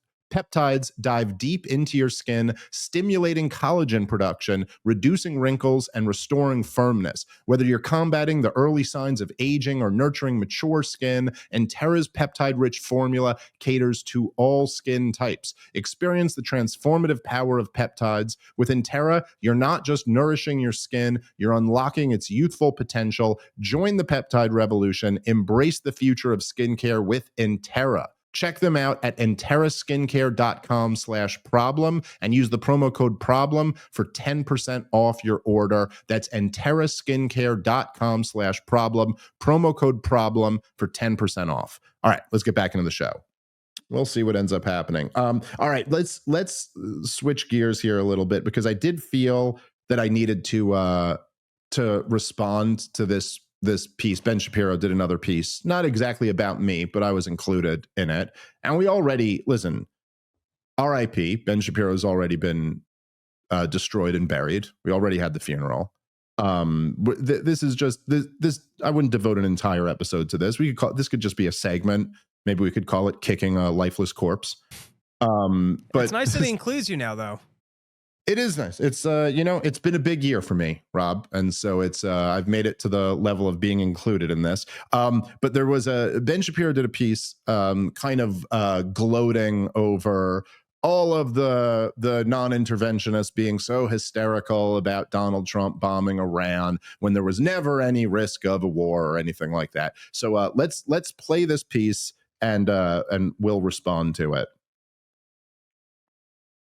dive deep into your skin, stimulating collagen production, reducing wrinkles, and restoring firmness. Whether you're combating the early signs of aging or nurturing mature skin, Antara's peptide-rich formula caters to all skin types. Experience the transformative power of peptides. With Antara, you're not just nourishing your skin, you're unlocking its youthful potential. Join the peptide revolution. Embrace the future of skincare with Antara. Check them out at antaraskincare.com/problem and use the promo code problem for 10% off your order. That's antaraskincare.com/problem, promo code problem for 10% off. All right, let's get back into the show. We'll see what ends up happening. All right, let's switch gears here a little bit because I did feel that I needed to respond to this piece. Ben Shapiro did another piece, not exactly about me, but I was included in it. And we already, listen, RIP, Ben Shapiro's already been destroyed and buried. We already had the funeral. This is just, this, I wouldn't devote an entire episode to this. This could just be a segment. Maybe we could call it Kicking a Lifeless Corpse. But it's nice that he includes you now, though. It is nice. It's it's been a big year for me, Rob, and so it's I've made it to the level of being included in this. But there was Ben Shapiro did a piece kind of gloating over all of the non-interventionists being so hysterical about Donald Trump bombing Iran when there was never any risk of a war or anything like that. So let's play this piece and we'll respond to it.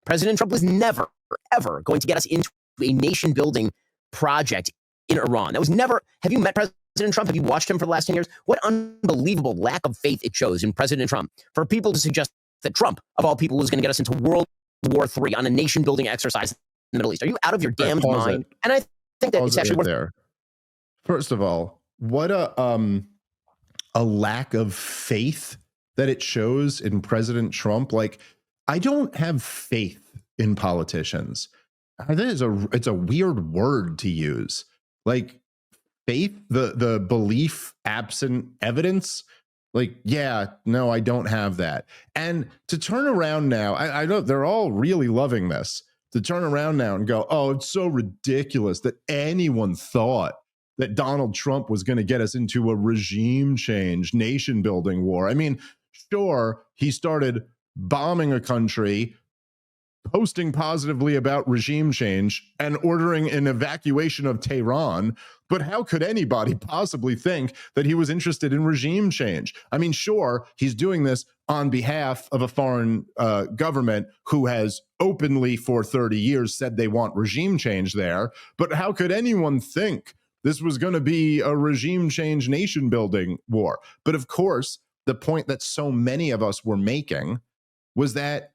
President Trump was never, ever going to get us into a nation-building project in Iran. That was never. Have you met President Trump? Have you watched him for the last 10 years? What unbelievable lack of faith it shows in President Trump for people to suggest that Trump, of all people, was going to get us into World War III on a nation-building exercise in the Middle East. Are you out of your damned mind? And I think that it's actually worth there. First of all, what a lack of faith that it shows in President Trump. Like, I don't have faith in politicians. I think it's a weird word to use. Like faith, the belief absent evidence. Like, yeah, no, I don't have that. And to turn around now, I know they're all really loving this. To turn around now and go, oh, it's so ridiculous that anyone thought that Donald Trump was going to get us into a regime change, nation building war. I mean, sure, he started bombing a country, posting positively about regime change, and ordering an evacuation of Tehran. But how could anybody possibly think that he was interested in regime change? I mean, sure, he's doing this on behalf of a foreign government who has openly for 30 years said they want regime change there. But how could anyone think this was going to be a regime change nation building war? But of course, the point that so many of us were making was that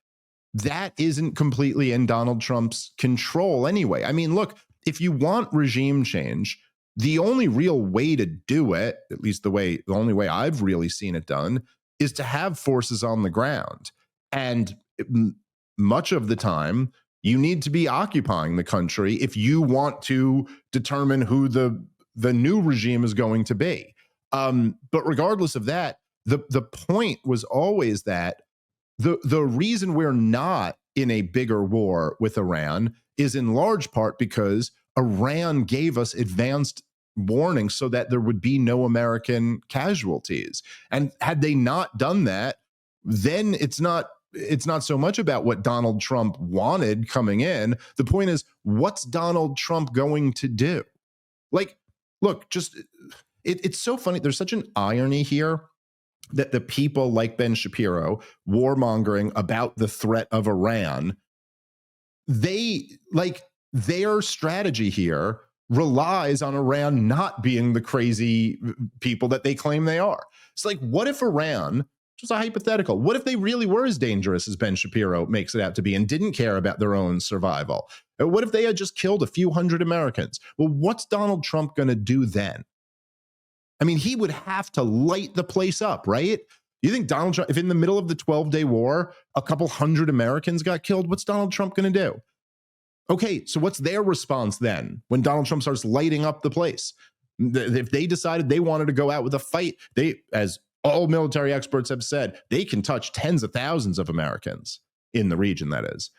isn't completely in Donald Trump's control anyway. I mean, look, if you want regime change, the only real way to do it, at least the only way I've really seen it done, is to have forces on the ground. And much of the time, you need to be occupying the country if you want to determine who the new regime is going to be. But regardless of that, the point was always that the reason we're not in a bigger war with Iran is in large part because Iran gave us advanced warning so that there would be no American casualties. And had they not done that, then it's not so much about what Donald Trump wanted coming in. The point is, what's Donald Trump going to do? Like, look, just it's so funny. There's such an irony here that the people like Ben Shapiro warmongering about the threat of Iran, their strategy here relies on Iran not being the crazy people that they claim they are. It's like, what if Iran, just a hypothetical, what if they really were as dangerous as Ben Shapiro makes it out to be and didn't care about their own survival? What if they had just killed a few hundred Americans? Well, what's Donald Trump going to do then? I mean, he would have to light the place up, right? You think Donald Trump, if in the middle of the 12-day war, a couple hundred Americans got killed, what's Donald Trump going to do? Okay, so what's their response then when Donald Trump starts lighting up the place? If they decided they wanted to go out with a fight, they, as all military experts have said, they can touch tens of thousands of Americans in the region, that is.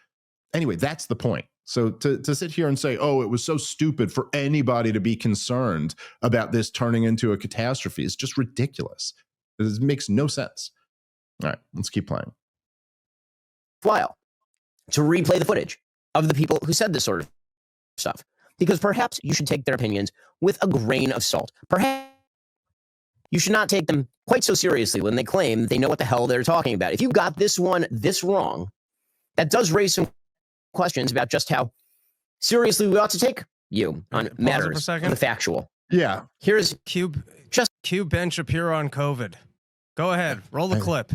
Anyway, that's the point. So to sit here and say, oh, it was so stupid for anybody to be concerned about this turning into a catastrophe is just ridiculous. It makes no sense. All right, let's keep playing. While to replay the footage of the people who said this sort of stuff, because perhaps you should take their opinions with a grain of salt. Perhaps you should not take them quite so seriously when they claim they know what the hell they're talking about. If you got this one this wrong, that does raise some questions about just how seriously we ought to take you on matters of the factual. Yeah. Here's Cue Ben Shapiro on COVID. Go ahead, roll the clip.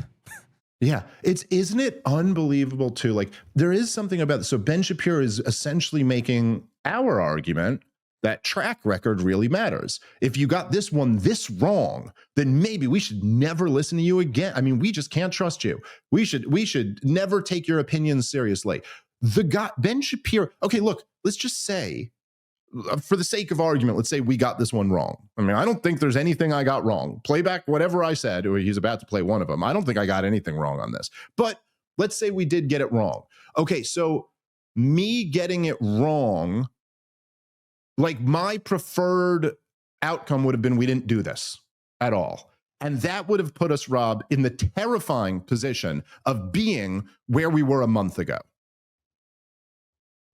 Yeah, isn't it unbelievable too? Like, there is something about this. So Ben Shapiro is essentially making our argument that track record really matters. If you got this one this wrong, then maybe we should never listen to you again. I mean, we just can't trust you. We should never take your opinions seriously. The guy, Ben Shapiro, okay, look, let's just say, for the sake of argument, let's say we got this one wrong. I mean, I don't think there's anything I got wrong. Play back whatever I said, or he's about to play one of them. I don't think I got anything wrong on this. But let's say we did get it wrong. Okay, so me getting it wrong, like my preferred outcome would have been we didn't do this at all. And that would have put us, Rob, in the terrifying position of being where we were a month ago.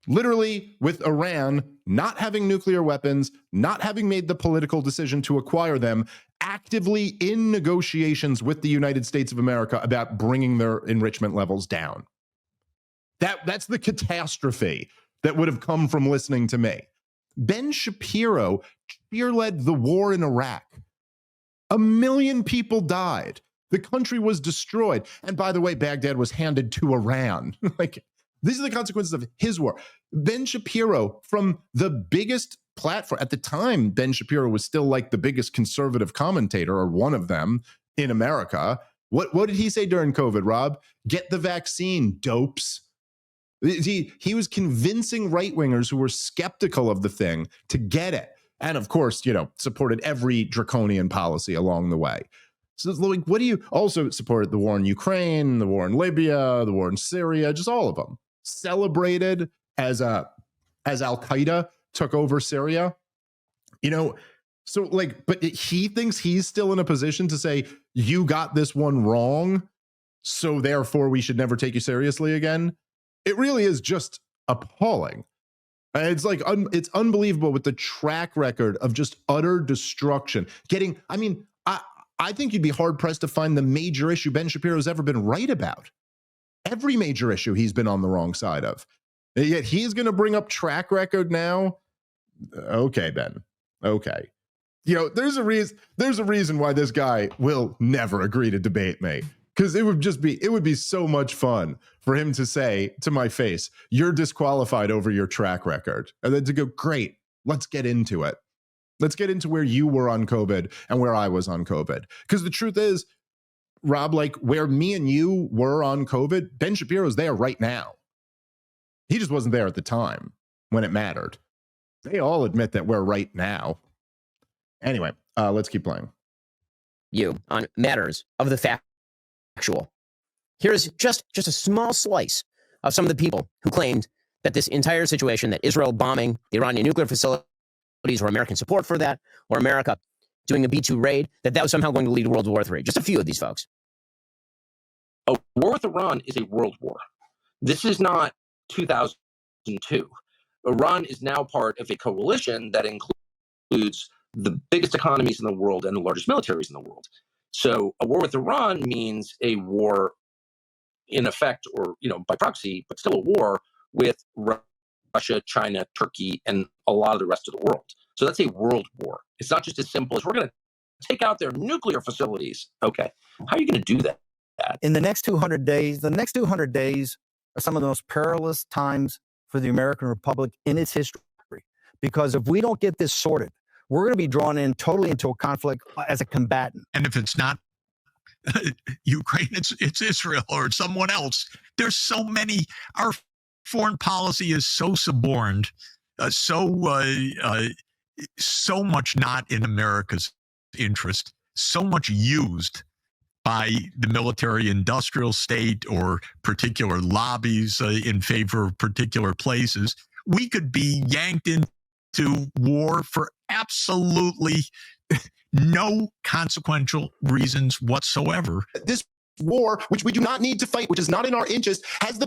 Literally, with Iran not having nuclear weapons, not having made the political decision to acquire them, actively in negotiations with the United States of America about bringing their enrichment levels down. That's the catastrophe that would have come from listening to me. Ben Shapiro spearled the war in Iraq. 1 million people died. The country was destroyed. And by the way, Baghdad was handed to Iran. Like, these are the consequences of his war. Ben Shapiro, from the biggest platform at the time, Ben Shapiro was still like the biggest conservative commentator, or one of them in America. What did he say during COVID, Rob? Get the vaccine, dopes. He was convincing right-wingers who were skeptical of the thing to get it. And of course, supported every draconian policy along the way. So like, what do you also supported the war in Ukraine, the war in Libya, the war in Syria, just all of them. Celebrated as Al-Qaeda took over Syria. So like, but he thinks he's still in a position to say, you got this one wrong, so therefore we should never take you seriously again. It really is just appalling. It's like, it's unbelievable with the track record of just utter destruction. I think you'd be hard pressed to find the major issue Ben Shapiro's ever been right about. Every major issue he's been on the wrong side of. And yet he's going to bring up track record now. Okay, Ben. Okay. There's a reason why this guy will never agree to debate me. Because it would be so much fun for him to say to my face, you're disqualified over your track record. And then to go, great, let's get into it. Let's get into where you were on COVID and where I was on COVID. Because the truth is, Rob, like where me and you were on COVID, Ben Shapiro's there right now. He just wasn't there at the time when it mattered. They all admit that we're right now. Anyway, let's keep playing. You on matters of the factual. Here's just a small slice of some of the people who claimed that this entire situation, that Israel bombing the Iranian nuclear facilities, or American support for that, or America doing a B-2 raid, that was somehow going to lead to World War III. Just a few of these folks. A war with Iran is a world war. This is not 2002. Iran is now part of a coalition that includes the biggest economies in the world and the largest militaries in the world. So a war with Iran means a war in effect, or by proxy, but still a war with Russia, China, Turkey, and a lot of the rest of the world. So that's a world war. It's not just as simple as we're going to take out their nuclear facilities. Okay, how are you going to do that? In the next 200 days, are some of the most perilous times for the American Republic in its history. Because if we don't get this sorted, we're going to be drawn in totally into a conflict as a combatant. And if it's not Ukraine, it's Israel or someone else. There's so many. Our foreign policy is so suborned, so much not in America's interest, so much used by the military-industrial state or particular lobbies in favor of particular places. We could be yanked into war for absolutely no consequential reasons whatsoever. This war, which we do not need to fight, which is not in our interest, has the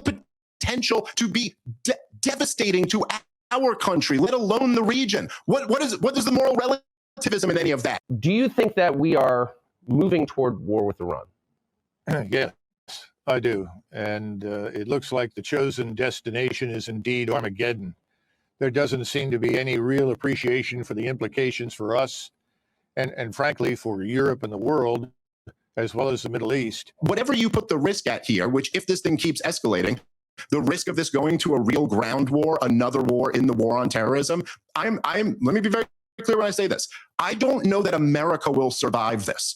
potential to be devastating to our country, let alone the region. What is the moral relativism in any of that? Do you think that we are moving toward war with Iran? Yes, I do. And it looks like the chosen destination is indeed Armageddon. There doesn't seem to be any real appreciation for the implications for us and frankly, for Europe and the world, as well as the Middle East. Whatever you put the risk at here, which if this thing keeps escalating, the risk of this going to a real ground war, another war in the war on terrorism, let me be very clear when I say this. I don't know that America will survive this.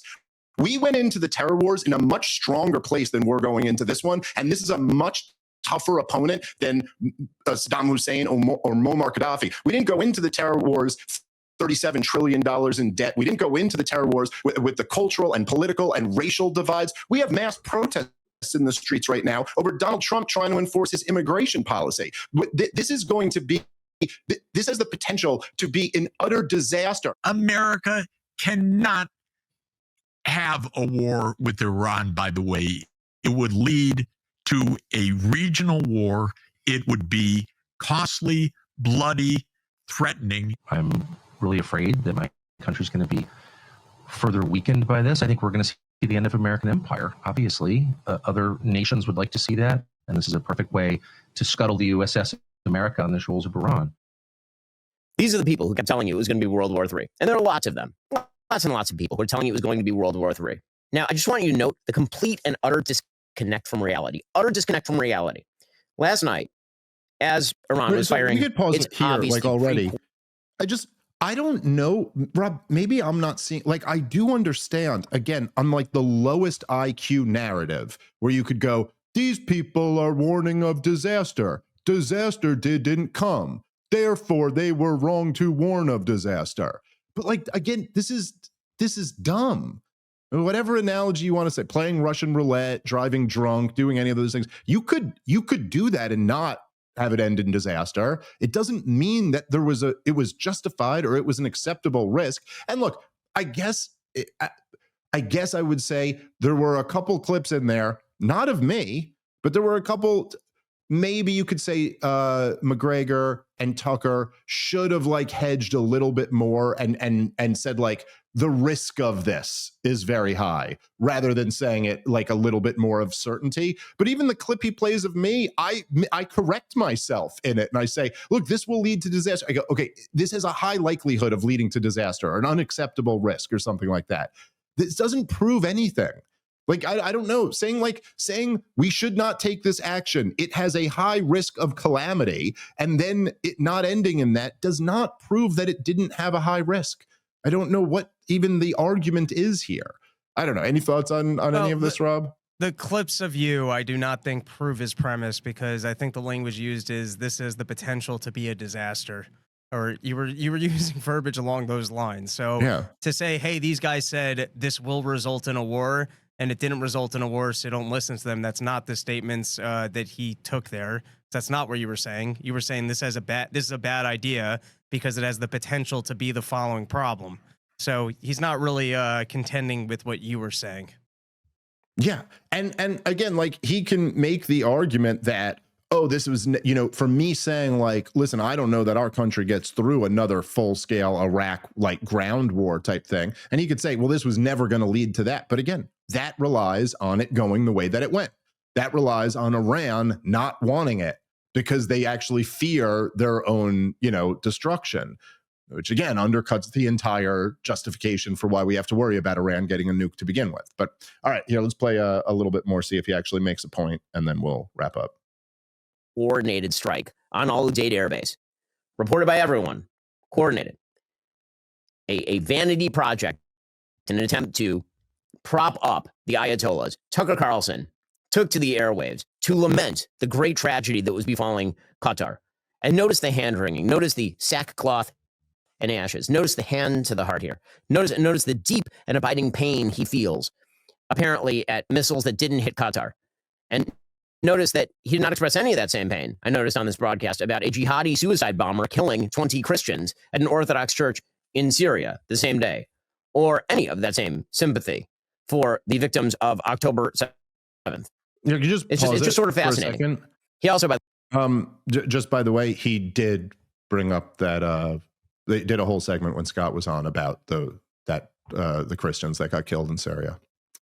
We went into the terror wars in a much stronger place than we're going into this one. And this is a much tougher opponent than Saddam Hussein or Muammar Gaddafi. We didn't go into the terror wars $37 trillion in debt. We didn't go into the terror wars with the cultural and political and racial divides. We have mass protests in the streets right now over Donald Trump trying to enforce his immigration policy. This is going to be, this has the potential to be an utter disaster. America cannot have a war with Iran, by the way. It would lead to a regional war. It would be costly, bloody, threatening. I'm really afraid that my country's going to be further weakened by this. I think we're going to see the end of American empire. Obviously, other nations would like to see that, and this is a perfect way to scuttle the USS America on the shoals of Iran. These are the people who kept telling you it was going to be World War III. And there are lots of them. Lots and lots of people who are telling you it was going to be World War III. Now, I just want you to note the complete and utter disconnect from reality. Utter disconnect from reality. Last night, as Iran was firing, you could pause it here, like already. I don't know, Rob, maybe I'm not seeing, like, I do understand, again, on like the lowest IQ narrative where you could go, these people are warning of disaster. Disaster didn't come. Therefore, they were wrong to warn of disaster. But like, again, this is dumb. Whatever analogy you want to say, playing Russian roulette, driving drunk, doing any of those things, you could do that and not have it end in disaster. It doesn't mean that it was justified or it was an acceptable risk. And look, I guess I would say there were a couple clips in there, not of me, but there were a couple. Maybe you could say McGregor and Tucker should have like hedged a little bit more and said like the risk of this is very high rather than saying it like a little bit more of certainty. But even the clip he plays of me, I correct myself in it and I say, look, this will lead to disaster. I go, okay, this has a high likelihood of leading to disaster or an unacceptable risk or something like that. This doesn't prove anything. Like, I don't know, saying we should not take this action, it has a high risk of calamity, and then it not ending in that does not prove that it didn't have a high risk. I don't know what even the argument is here. I don't know. Any thoughts on any of this, Rob? The clips of you, I do not think prove his premise because I think the language used is this has the potential to be a disaster. Or you were using verbiage along those lines. So yeah. To say, hey, these guys said this will result in a war, and it didn't result in a war, so don't listen to them. That's not the statements that he took there. That's not what you were saying. You were saying this is a bad idea because it has the potential to be the following problem. So he's not really contending with what you were saying. Yeah. And again, like, he can make the argument that, oh, this was, you know, for me saying like, listen, I don't know that our country gets through another full scale Iraq like ground war type thing. And he could say, well, this was never going to lead to that. But again, that relies on it going the way that it went. That relies on Iran not wanting it because they actually fear their own, you know, destruction, which again undercuts the entire justification for why we have to worry about Iran getting a nuke to begin with. But all right, here, let's play a little bit more, see if he actually makes a point, and then we'll wrap up. Coordinated strike on Al Udeid Air Base, reported by everyone, coordinated. A vanity project in an attempt to prop up the Ayatollahs. Tucker Carlson took to the airwaves to lament the great tragedy that was befalling Qatar. And notice the hand-wringing. Notice the sackcloth and ashes. Notice the hand to the heart here. Notice the deep and abiding pain he feels, apparently, at missiles that didn't hit Qatar. And notice that he did not express any of that same pain, I noticed on this broadcast, about a jihadi suicide bomber killing 20 Christians at an Orthodox church in Syria the same day, or any of that same sympathy for the victims of October 7th. You can just it's just sort of fascinating. He also, just by the way, he did bring up that they did a whole segment when Scott was on about the Christians that got killed in Syria.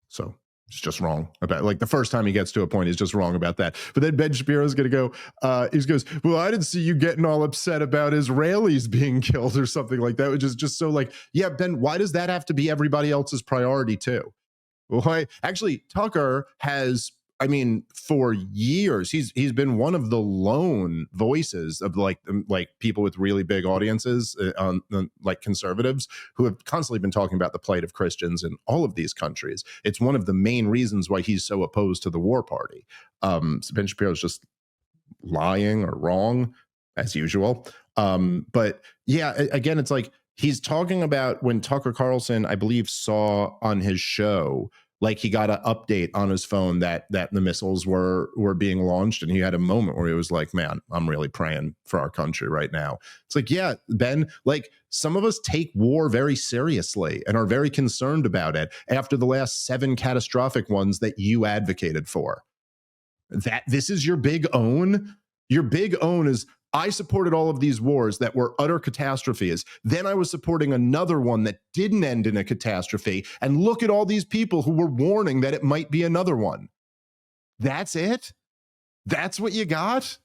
So it's just wrong about, like, the first time he gets to a point, he's just wrong about that. But then Ben Shapiro is going to go, he goes, well, I didn't see you getting all upset about Israelis being killed or something like that, which is just so like, yeah, Ben, why does that have to be everybody else's priority too? Why? Actually, Tucker has, I mean, for years, he's been one of the lone voices of like people with really big audiences on like conservatives who have constantly been talking about the plight of Christians in all of these countries. It's one of the main reasons why he's so opposed to the war party. So Ben Shapiro's just lying or wrong as usual. But yeah, again, it's like he's talking about when Tucker Carlson, I believe, saw on his show, like, he got an update on his phone that the missiles were being launched, and he had a moment where he was like, man, I'm really praying for our country right now. It's like, yeah, Ben, like, some of us take war very seriously and are very concerned about it after the last 7 catastrophic ones that you advocated for. That this is your big own. Your big own is, I supported all of these wars that were utter catastrophes. Then I was supporting another one that didn't end in a catastrophe. And look at all these people who were warning that it might be another one. That's it? That's what you got?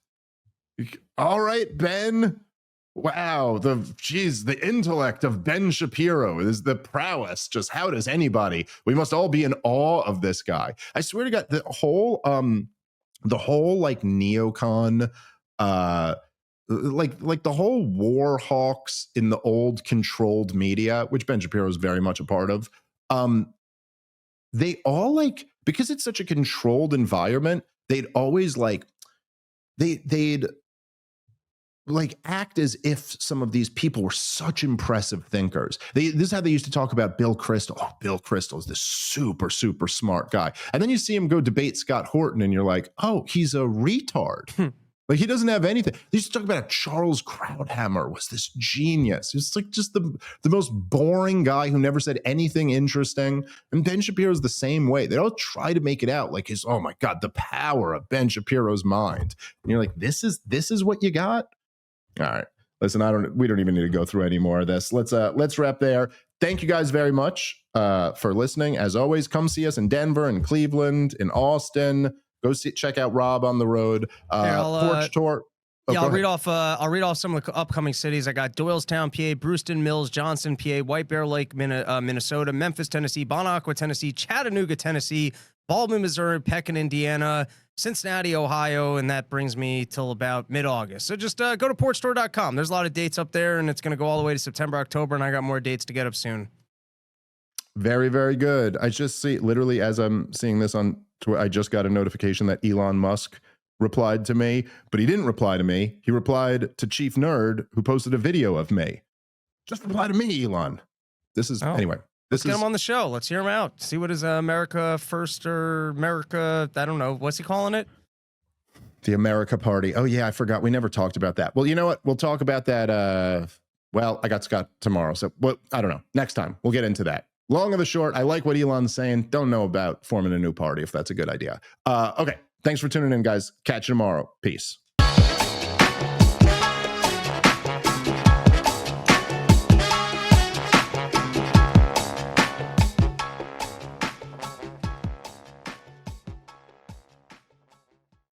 All right, Ben. Wow, the intellect of Ben Shapiro is the prowess. Just how does anybody? We must all be in awe of this guy. I swear to God, the whole like neocon, like the whole war hawks in the old controlled media, which Ben Shapiro is very much a part of, they all, like, because it's such a controlled environment, they'd always like they'd like act as if some of these people were such impressive thinkers. This is how they used to talk about Bill Kristol. Oh, Bill Kristol is this super, super smart guy. And then you see him go debate Scott Horton and you're like, oh, he's a retard. Like, he doesn't have anything. They used to talk about Charles Krauthammer was this genius. It's like just the most boring guy who never said anything interesting. And Ben Shapiro's the same way. They all try to make it out like his, oh my God, the power of Ben Shapiro's mind. And you're like, this is what you got? All right. Listen, we don't even need to go through any more of this. Let's wrap there. Thank you guys very much for listening. As always, come see us in Denver, in Cleveland, in Austin. Go check out Rob on the road. Porch tour. Yeah, I'll read off some of the upcoming cities. I got Doylestown, PA, Brewston Mills, Johnson, PA, White Bear Lake, Minnesota, Memphis, Tennessee, Bon Aqua, Tennessee, Chattanooga, Tennessee, Baldwin, Missouri, Pekin, Indiana, Cincinnati, Ohio, and that brings me till about mid-August. So just go to porchtour.com. There's a lot of dates up there, and it's going to go all the way to September, October, and I got more dates to get up soon. Very, very good. I just see, literally, as I'm seeing this on Twitter, I just got a notification that Elon Musk replied to me, but he didn't reply to me. He replied to Chief Nerd, who posted a video of me. Just reply to me, Elon. This is, anyway. Let's get him on the show. Let's hear him out. See what is America First or America, I don't know. What's he calling it? The America Party. Oh, yeah, I forgot. We never talked about that. Well, you know what? We'll talk about that. Well, I got Scott tomorrow. So, well, I don't know. Next time, we'll get into that. Long of the short, I like what Elon's saying. Don't know about forming a new party, if that's a good idea. Okay. Thanks for tuning in, guys. Catch you tomorrow. Peace.